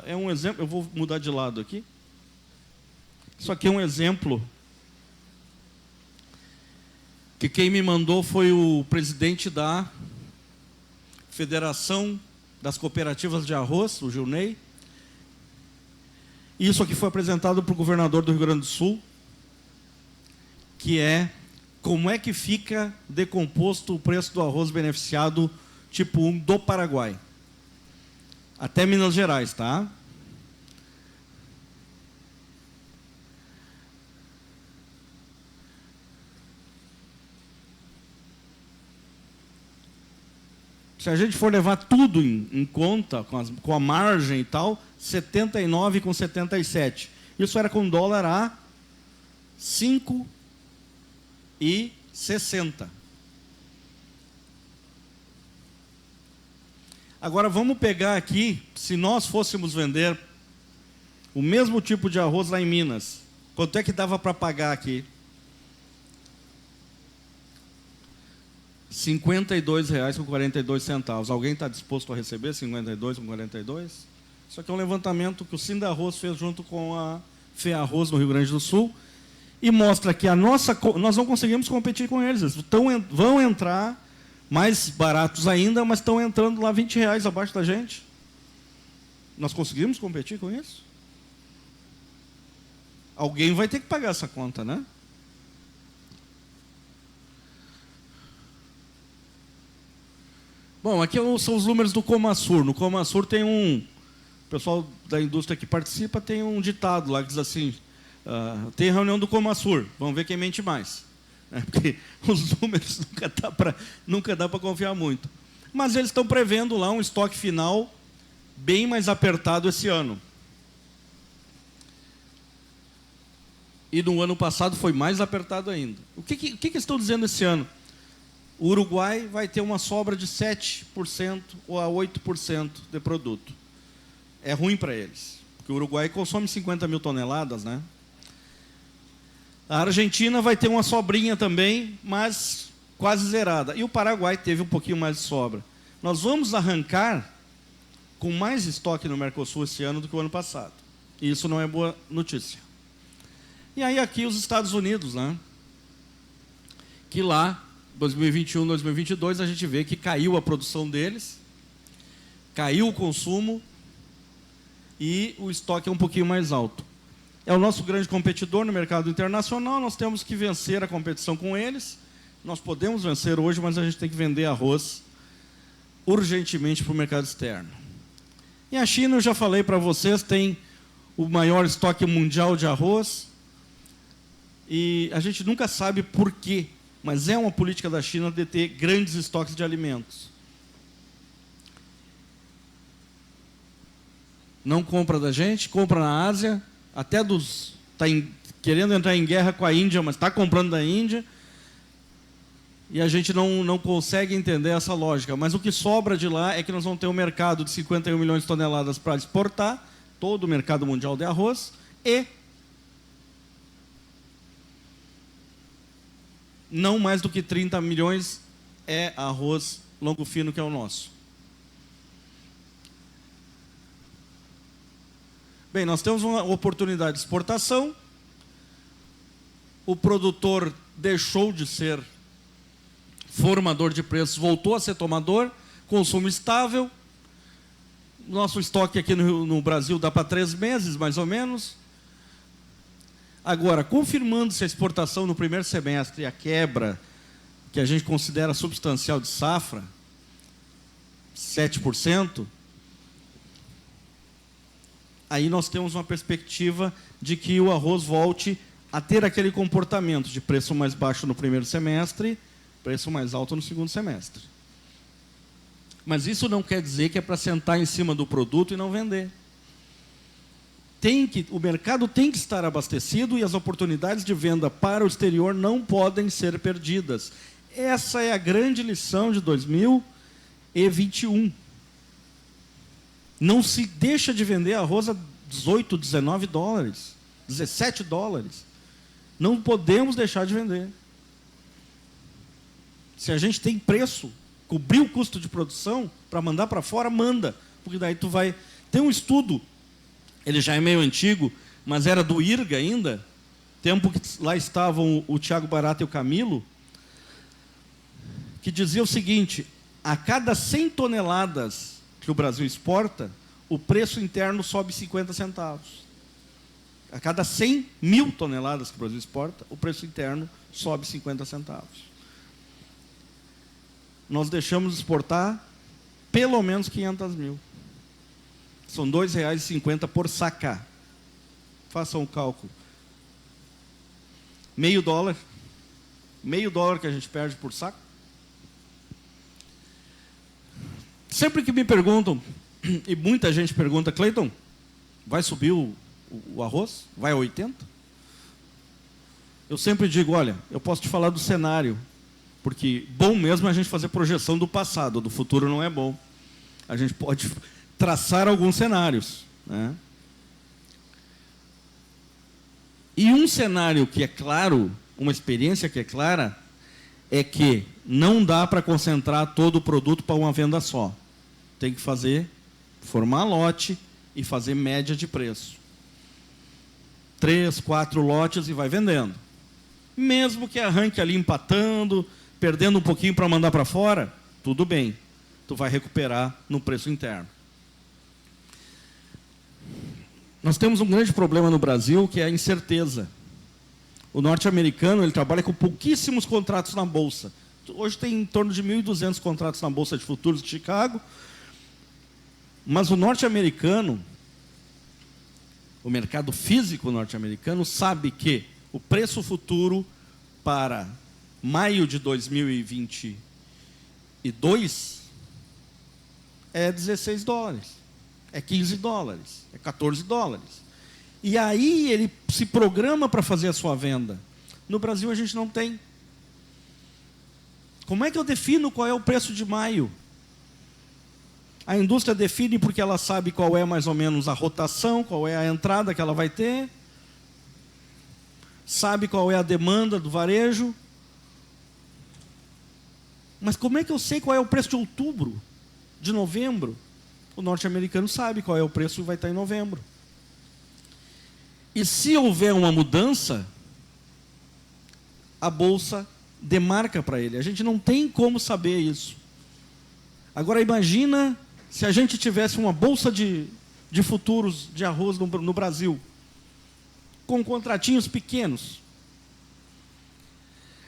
é um exemplo, eu vou mudar de lado aqui. Isso aqui é um exemplo que quem me mandou foi o presidente da Federação das Cooperativas de Arroz, o Gilney. Isso aqui foi apresentado para o governador do Rio Grande do Sul, que é como é que fica decomposto o preço do arroz beneficiado tipo 1 do Paraguai. Até Minas Gerais, tá? Se a gente for levar tudo em conta, com a margem e tal, 79,77. Isso era com dólar a 5,60. Agora vamos pegar aqui, se nós fôssemos vender o mesmo tipo de arroz lá em Minas, quanto é que dava para pagar aqui? R$52,42. Alguém está disposto a receber 52,42? Isso aqui é um levantamento que o Sindarroz fez junto com a FEArroz no Rio Grande do Sul e mostra que nós não conseguimos competir com eles. Eles vão entrar mais baratos ainda, mas estão entrando lá R$20 abaixo da gente. Nós conseguimos competir com isso? Alguém vai ter que pagar essa conta, né? Bom, aqui são os números do Comasur. No Comasur tem o pessoal da indústria que participa tem um ditado lá que diz assim, tem reunião do Comasur, vamos ver quem mente mais. Porque os números nunca dá para confiar muito. Mas eles estão prevendo lá um estoque final bem mais apertado esse ano. E no ano passado foi mais apertado ainda. O que eles estão dizendo esse ano? O Uruguai vai ter uma sobra de 7% ou a 8% de produto. É ruim para eles, porque o Uruguai consome 50 mil toneladas, né? A Argentina vai ter uma sobrinha também, mas quase zerada. E o Paraguai teve um pouquinho mais de sobra. Nós vamos arrancar com mais estoque no Mercosul esse ano do que o ano passado. E isso não é boa notícia. E aí aqui os Estados Unidos, né? Que lá, 2021, 2022, a gente vê que caiu a produção deles, caiu o consumo e o estoque é um pouquinho mais alto. É o nosso grande competidor no mercado internacional, nós temos que vencer a competição com eles. Nós podemos vencer hoje, mas a gente tem que vender arroz urgentemente para o mercado externo. E a China, eu já falei para vocês, tem o maior estoque mundial de arroz. E a gente nunca sabe por quê, mas é uma política da China de ter grandes estoques de alimentos. Não compra da gente, compra na Ásia, até está querendo entrar em guerra com a Índia, mas está comprando da Índia. E a gente não consegue entender essa lógica. Mas o que sobra de lá é que nós vamos ter um mercado de 51 milhões de toneladas para exportar, todo o mercado mundial de arroz, e não mais do que 30 milhões é arroz longo fino, que é o nosso. Bem, nós temos uma oportunidade de exportação. O produtor deixou de ser formador de preços, voltou a ser tomador, consumo estável. Nosso estoque aqui no Brasil dá para 3 meses, mais ou menos. Agora, confirmando-se a exportação no primeiro semestre e a quebra, que a gente considera substancial de safra, 7%, aí nós temos uma perspectiva de que o arroz volte a ter aquele comportamento de preço mais baixo no primeiro semestre, preço mais alto no segundo semestre. Mas isso não quer dizer que é para sentar em cima do produto e não vender. O mercado tem que estar abastecido e as oportunidades de venda para o exterior não podem ser perdidas. Essa é a grande lição de 2021. Não se deixa de vender arroz a 18, 19 dólares, 17 dólares. Não podemos deixar de vender. Se a gente tem preço, cobrir o custo de produção para mandar para fora, manda. Porque daí tu vai... Tem um estudo, ele já é meio antigo, mas era do IRGA ainda, tempo que lá estavam o Tiago Barata e o Camilo, que dizia o seguinte: a cada 100 toneladas que o Brasil exporta, o preço interno sobe 50 centavos. A cada 100 mil toneladas que o Brasil exporta, o preço interno sobe 50 centavos. Nós deixamos de exportar pelo menos 500 mil. São R$ 2,50 por saca. Façam o cálculo. Meio dólar que a gente perde por saco. Sempre que me perguntam, e muita gente pergunta, Cleiton, vai subir o arroz? Vai a 80? Eu sempre digo, olha, eu posso te falar do cenário, porque bom mesmo é a gente fazer projeção do passado, do futuro não é bom. A gente pode traçar alguns cenários, né? E um cenário que é claro, uma experiência que é clara, é que não dá para concentrar todo o produto para uma venda só. Tem que formar lote e fazer média de preço. 3, 4 lotes e vai vendendo. Mesmo que arranque ali empatando, perdendo um pouquinho para mandar para fora, tudo bem. Tu vai recuperar no preço interno. Nós temos um grande problema no Brasil, que é a incerteza. O norte-americano ele trabalha com pouquíssimos contratos na Bolsa. Hoje tem em torno de 1.200 contratos na Bolsa de Futuros de Chicago. Mas o norte-americano, o mercado físico norte-americano, sabe que o preço futuro para maio de 2022 é $16, é $15, é $14. E aí ele se programa para fazer a sua venda. No Brasil a gente não tem. Como é que eu defino qual é o preço de maio? A indústria define porque ela sabe qual é mais ou menos a rotação, qual é a entrada que ela vai ter, sabe qual é a demanda do varejo. Mas como é que eu sei qual é o preço de outubro, de novembro? O norte-americano sabe qual é o preço que vai estar em novembro. E se houver uma mudança, a Bolsa demarca para ele. A gente não tem como saber isso. Agora imagina se a gente tivesse uma bolsa de futuros de arroz no Brasil, com contratinhos pequenos.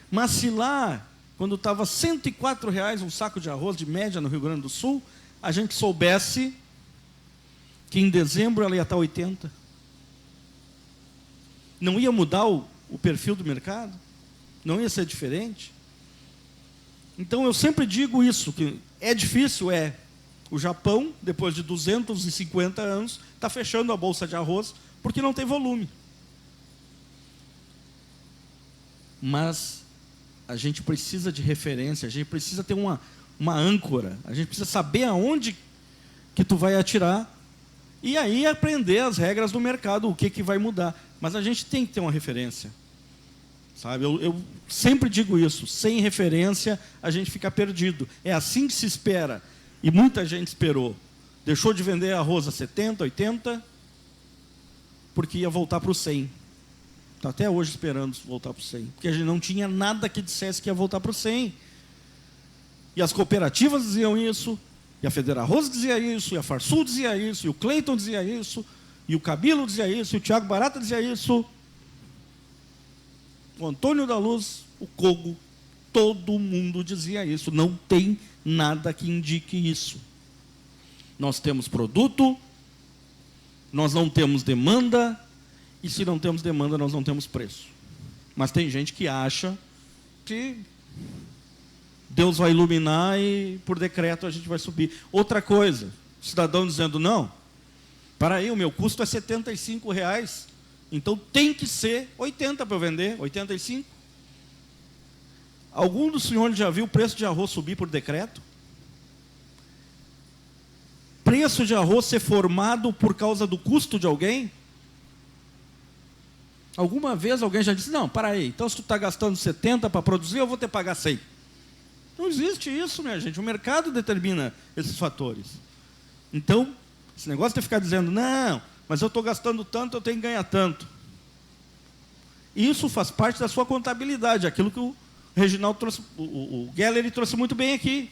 Mas se lá, quando estava R$ 104 um saco de arroz de média no Rio Grande do Sul, a gente soubesse que em dezembro ela ia estar 80. Não ia mudar o perfil do mercado? Não ia ser diferente? Então eu sempre digo isso, que é difícil, o Japão, depois de 250 anos, está fechando a bolsa de arroz porque não tem volume. Mas a gente precisa de referência, a gente precisa ter uma âncora, a gente precisa saber aonde que tu vai atirar e aí aprender as regras do mercado, o que vai mudar. Mas a gente tem que ter uma referência. Sabe? Eu sempre digo isso, sem referência a gente fica perdido. É assim que se espera. E muita gente esperou. Deixou de vender arroz a 70, 80, porque ia voltar para o 100. Está até hoje esperando voltar para o 100. Porque a gente não tinha nada que dissesse que ia voltar para o 100. E as cooperativas diziam isso, e a Federarroz dizia isso, e a Farsul dizia isso, e o Cleiton dizia isso, e o Cabilo dizia isso, e o Tiago Barata dizia isso. O Antônio da Luz, o Kogo, todo mundo dizia isso. Não tem nada que indique isso. Nós temos produto, nós não temos demanda, e se não temos demanda, nós não temos preço. Mas tem gente que acha que Deus vai iluminar e, por decreto, a gente vai subir. Outra coisa, o cidadão dizendo, não, para aí, o meu custo é R$ 75, então tem que ser 80 para eu vender, 85. Algum dos senhores já viu o preço de arroz subir por decreto? Preço de arroz ser formado por causa do custo de alguém? Alguma vez alguém já disse, não, para aí, então se tu está gastando 70 para produzir, eu vou ter que pagar 100. Não existe isso, minha gente. O mercado determina esses fatores. Então, esse negócio de ficar dizendo, não, mas eu estou gastando tanto, eu tenho que ganhar tanto. Isso faz parte da sua contabilidade, aquilo que o Reginaldo trouxe, o Geller trouxe muito bem aqui.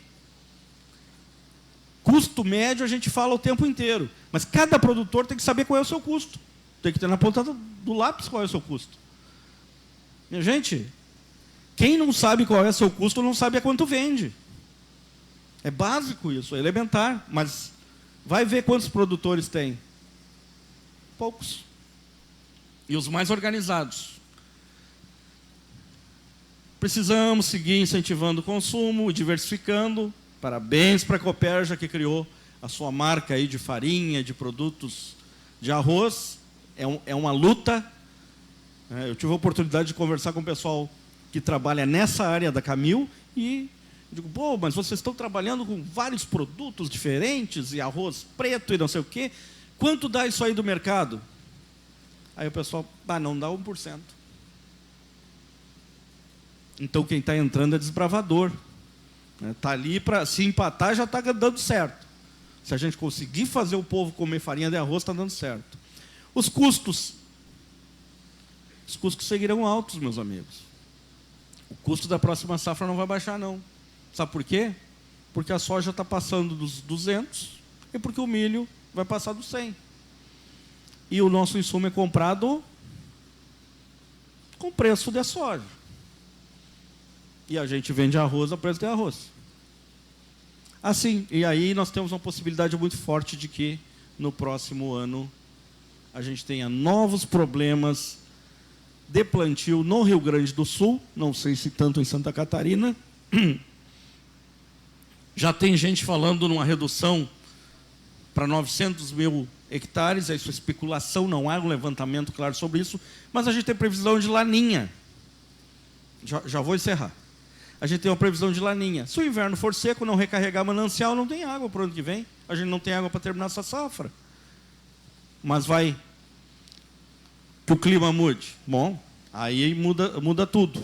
Custo médio a gente fala o tempo inteiro, mas cada produtor tem que saber qual é o seu custo. Tem que ter na ponta do lápis qual é o seu custo. Minha gente, quem não sabe qual é o seu custo não sabe a quanto vende. É básico isso, é elementar, mas vai ver quantos produtores tem. Poucos. E os mais organizados. Precisamos seguir incentivando o consumo e diversificando. Parabéns para a Copérgia, que criou a sua marca aí de farinha, de produtos de arroz. É uma luta. Eu tive a oportunidade de conversar com o pessoal que trabalha nessa área da Camil e digo, pô, mas vocês estão trabalhando com vários produtos diferentes e arroz preto e não sei o quê. Quanto dá isso aí do mercado? Aí o pessoal, não dá 1%. Então quem está entrando é desbravador. Está ali para se empatar, já está dando certo. Se a gente conseguir fazer o povo comer farinha de arroz, está dando certo. Os custos seguirão altos, meus amigos. O custo da próxima safra não vai baixar, não. Sabe por quê? Porque a soja está passando dos 200 e porque o milho vai passar dos 100. E o nosso insumo é comprado com preço de soja. E a gente vende arroz a preço de arroz. Assim, e aí nós temos uma possibilidade muito forte de que no próximo ano a gente tenha novos problemas de plantio no Rio Grande do Sul, não sei se tanto em Santa Catarina. Já tem gente falando numa redução para 900 mil hectares, isso é especulação, não há um levantamento claro sobre isso, mas a gente tem previsão de laninha. Já vou encerrar. A gente tem uma previsão de laninha. Se o inverno for seco, não recarregar manancial, não tem água para o ano que vem. A gente não tem água para terminar essa safra. Mas vai que o clima mude. Bom, aí muda tudo.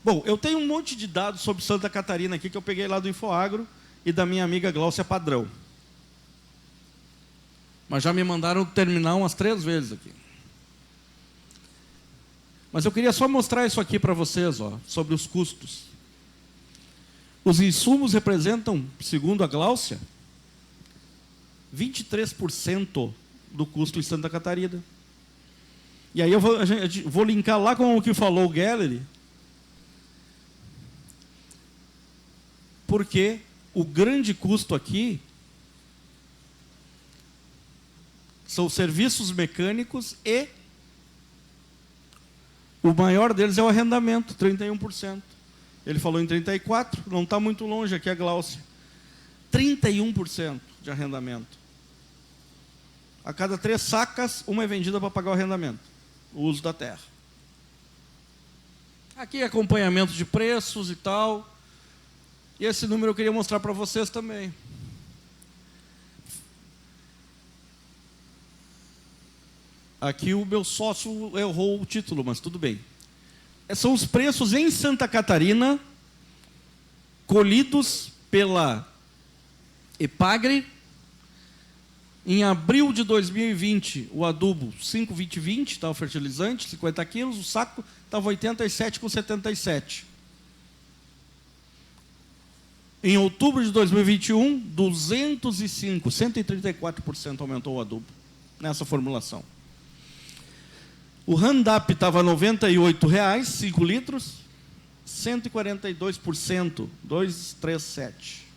Bom, eu tenho um monte de dados sobre Santa Catarina aqui que eu peguei lá do Infoagro e da minha amiga Gláucia Padrão. Mas já me mandaram terminar umas 3 vezes aqui. Mas eu queria só mostrar isso aqui para vocês, ó, sobre os custos. Os insumos representam, segundo a Gláucia, 23% do custo em Santa Catarina. E aí eu vou linkar lá com o que falou o Gallery, porque o grande custo aqui são serviços mecânicos e o maior deles é o arrendamento, 31%. Ele falou em 34%, não está muito longe aqui a Gláucia. 31% de arrendamento. A cada 3 sacas, uma é vendida para pagar o arrendamento, o uso da terra. Aqui acompanhamento de preços e tal. E esse número eu queria mostrar para vocês também. Aqui o meu sócio errou o título, mas tudo bem. São os preços em Santa Catarina, colhidos pela Epagre. Em abril de 2020, o adubo 5,20,20, estava o fertilizante, 50 quilos, o saco estava 87,77. Em outubro de 2021, 205, 134% aumentou o adubo nessa formulação. O Roundup estava R$ 98,00, 5 litros, 142%, 237.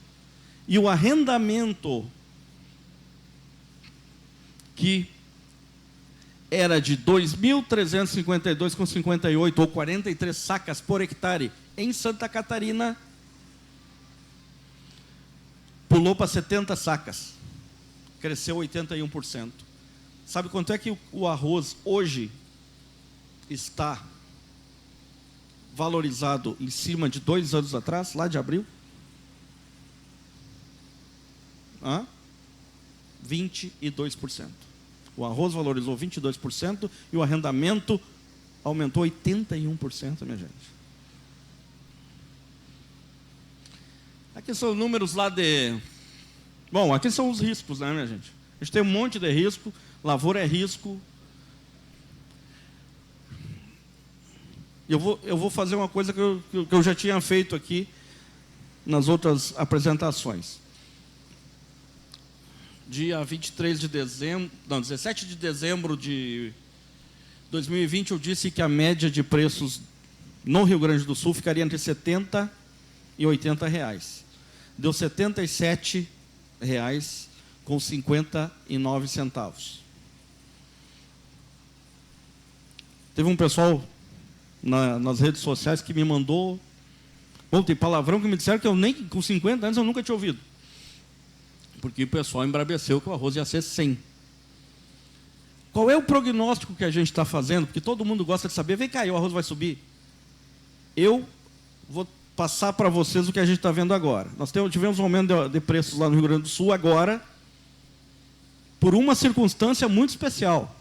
E o arrendamento, que era de 2.352,58, ou 43 sacas por hectare, em Santa Catarina, pulou para 70 sacas. Cresceu 81%. Sabe quanto é que o arroz hoje está valorizado em cima de 2 anos atrás, lá de abril? 22%. O arroz valorizou 22% e o arrendamento aumentou 81%, minha gente. Aqui são números lá de... Bom, aqui são os riscos, né, minha gente? A gente tem um monte de risco, lavoura é risco. Eu vou fazer uma coisa que eu já tinha feito aqui nas outras apresentações. Dia 17 de dezembro de 2020, eu disse que a média de preços no Rio Grande do Sul ficaria entre R$ 70 e R$ 80. Deu R$ 77,59. Teve um pessoal nas redes sociais que me mandou... Bom, tem palavrão que me disseram que eu nem com 50 anos eu nunca tinha ouvido. Porque o pessoal embrabeceu que o arroz ia ser 100. Qual é o prognóstico que a gente está fazendo? Porque todo mundo gosta de saber, vem cá, o arroz vai subir. Eu vou passar para vocês o que a gente está vendo agora. Nós tivemos um aumento de preços lá no Rio Grande do Sul agora, por uma circunstância muito especial.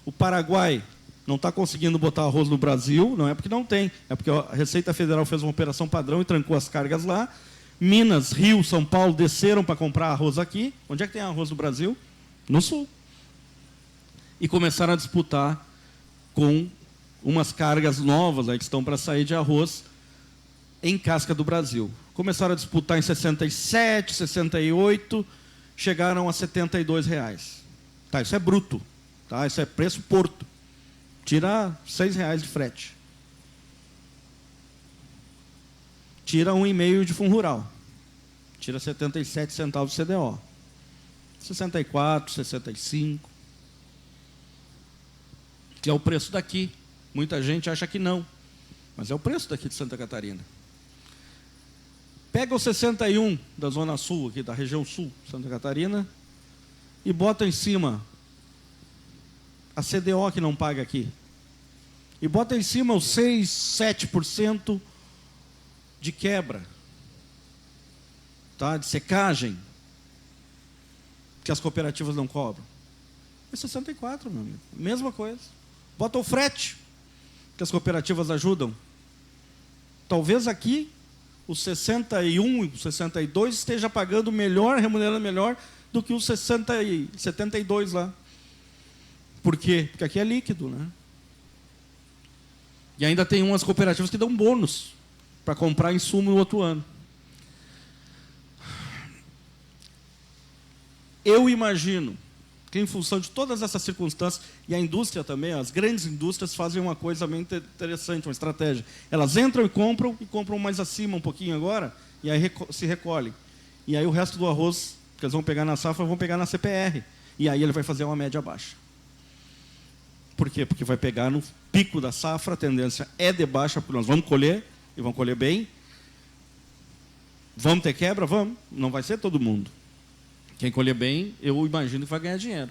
O Paraguai não está conseguindo botar arroz no Brasil, não é porque não tem, é porque a Receita Federal fez uma operação padrão e trancou as cargas lá. Minas, Rio, São Paulo desceram para comprar arroz aqui. Onde é que tem arroz no Brasil? No Sul. E começaram a disputar com umas cargas novas aí que estão para sair de arroz em casca do Brasil. Começaram a disputar em 67, 68, chegaram a R$ 72. Tá, isso é bruto, tá? Isso é preço porto. Tira R$ 6 de frete. Tira 1,5 de fundo rural. Tira 77 centavos de CDO. 64, 65. Que é o preço daqui. Muita gente acha que não. Mas é o preço daqui de Santa Catarina. Pega o 61 da Zona Sul, aqui da região sul de Santa Catarina, e bota em cima a CDO que não paga aqui. E bota em cima os 6, 7% de quebra, tá? De secagem, que as cooperativas não cobram. É 64, meu amigo. Mesma coisa. Bota o frete, que as cooperativas ajudam. Talvez aqui, os 61 e os 62 esteja pagando melhor, remunerando melhor do que os 60 e 72 lá. Por quê? Porque aqui é líquido, né? E ainda tem umas cooperativas que dão bônus para comprar insumo no outro ano. Eu imagino que, em função de todas essas circunstâncias, e a indústria também, as grandes indústrias fazem uma coisa bem interessante, uma estratégia. Elas entram e compram mais acima um pouquinho agora, e aí se recolhem. E aí o resto do arroz que eles vão pegar na safra, vão pegar na CPR. E aí ele vai fazer uma média baixa. Por quê? Porque vai pegar no pico da safra, a tendência é de baixa, porque nós vamos colher, e vamos colher bem. Vamos ter quebra? Vamos. Não vai ser todo mundo. Quem colher bem, eu imagino que vai ganhar dinheiro.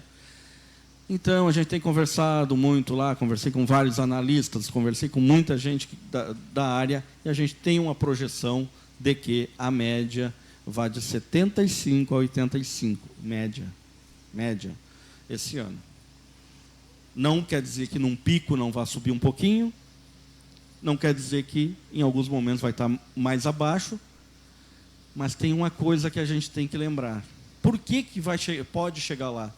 Então, a gente tem conversado muito lá, conversei com vários analistas, conversei com muita gente da área, e a gente tem uma projeção de que a média vai de 75 a 85, média, esse ano. Não quer dizer que num pico não vai subir um pouquinho, não quer dizer que em alguns momentos vai estar mais abaixo, mas tem uma coisa que a gente tem que lembrar. Por que pode chegar lá?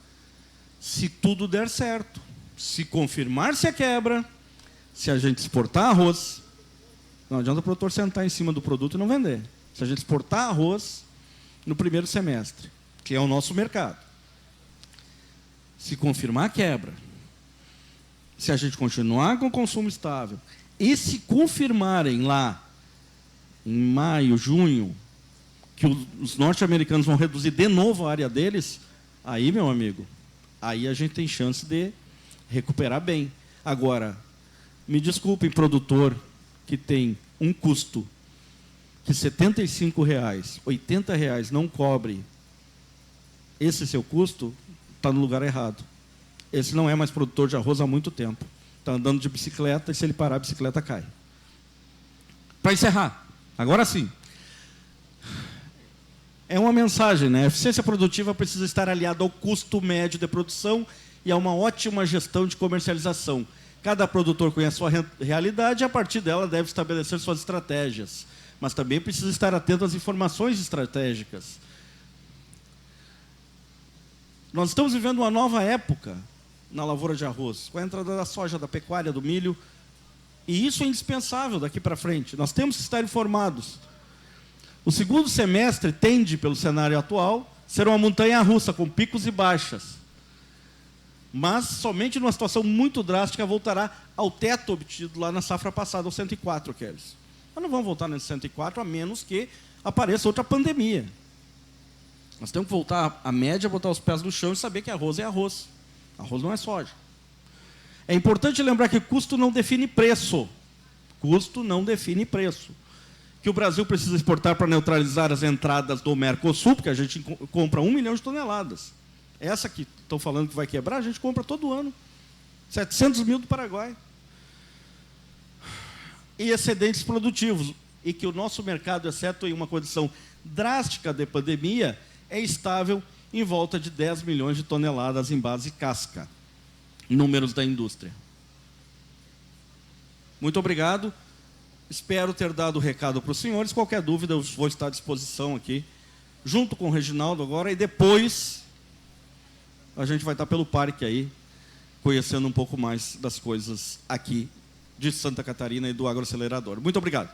Se tudo der certo, se confirmar-se a quebra, se a gente exportar arroz, não adianta o produtor sentar em cima do produto e não vender. Se a gente exportar arroz no primeiro semestre, que é o nosso mercado, se confirmar a quebra, se a gente continuar com o consumo estável, e se confirmarem lá, em maio, junho, que os norte-americanos vão reduzir de novo a área deles, aí, meu amigo, aí a gente tem chance de recuperar bem. Agora, me desculpem, produtor que tem um custo que R$ 75, R$ 80 não cobre esse seu custo, está no lugar errado. Esse não é mais produtor de arroz há muito tempo. Está andando de bicicleta e se ele parar, a bicicleta cai. Para encerrar, agora sim. É uma mensagem, né? A eficiência produtiva precisa estar aliada ao custo médio de produção e a uma ótima gestão de comercialização. Cada produtor conhece a sua realidade e, a partir dela, deve estabelecer suas estratégias. Mas também precisa estar atento às informações estratégicas. Nós estamos vivendo uma nova época na lavoura de arroz, com a entrada da soja, da pecuária, do milho, e isso é indispensável daqui para frente. Nós temos que estar informados. O segundo semestre tende, pelo cenário atual, ser uma montanha-russa, com picos e baixas. Mas somente numa situação muito drástica voltará ao teto obtido lá na safra passada, aos 104, Kelly. Nós não vamos voltar nesse 104, a menos que apareça outra pandemia. Nós temos que voltar à média, botar os pés no chão e saber que arroz é arroz. Arroz não é soja. É importante lembrar que custo não define preço. Custo não define preço. Que o Brasil precisa exportar para neutralizar as entradas do Mercosul, porque a gente compra 1 milhão de toneladas. Essa que estão falando que vai quebrar, a gente compra todo ano. 700 mil do Paraguai. E excedentes produtivos. E que o nosso mercado, exceto em uma condição drástica de pandemia, é estável em volta de 10 milhões de toneladas em base casca. Números da indústria. Muito obrigado. Espero ter dado o recado para os senhores. Qualquer dúvida, eu vou estar à disposição aqui, junto com o Reginaldo agora, e depois a gente vai estar pelo parque aí, conhecendo um pouco mais das coisas aqui de Santa Catarina e do agroacelerador. Muito obrigado.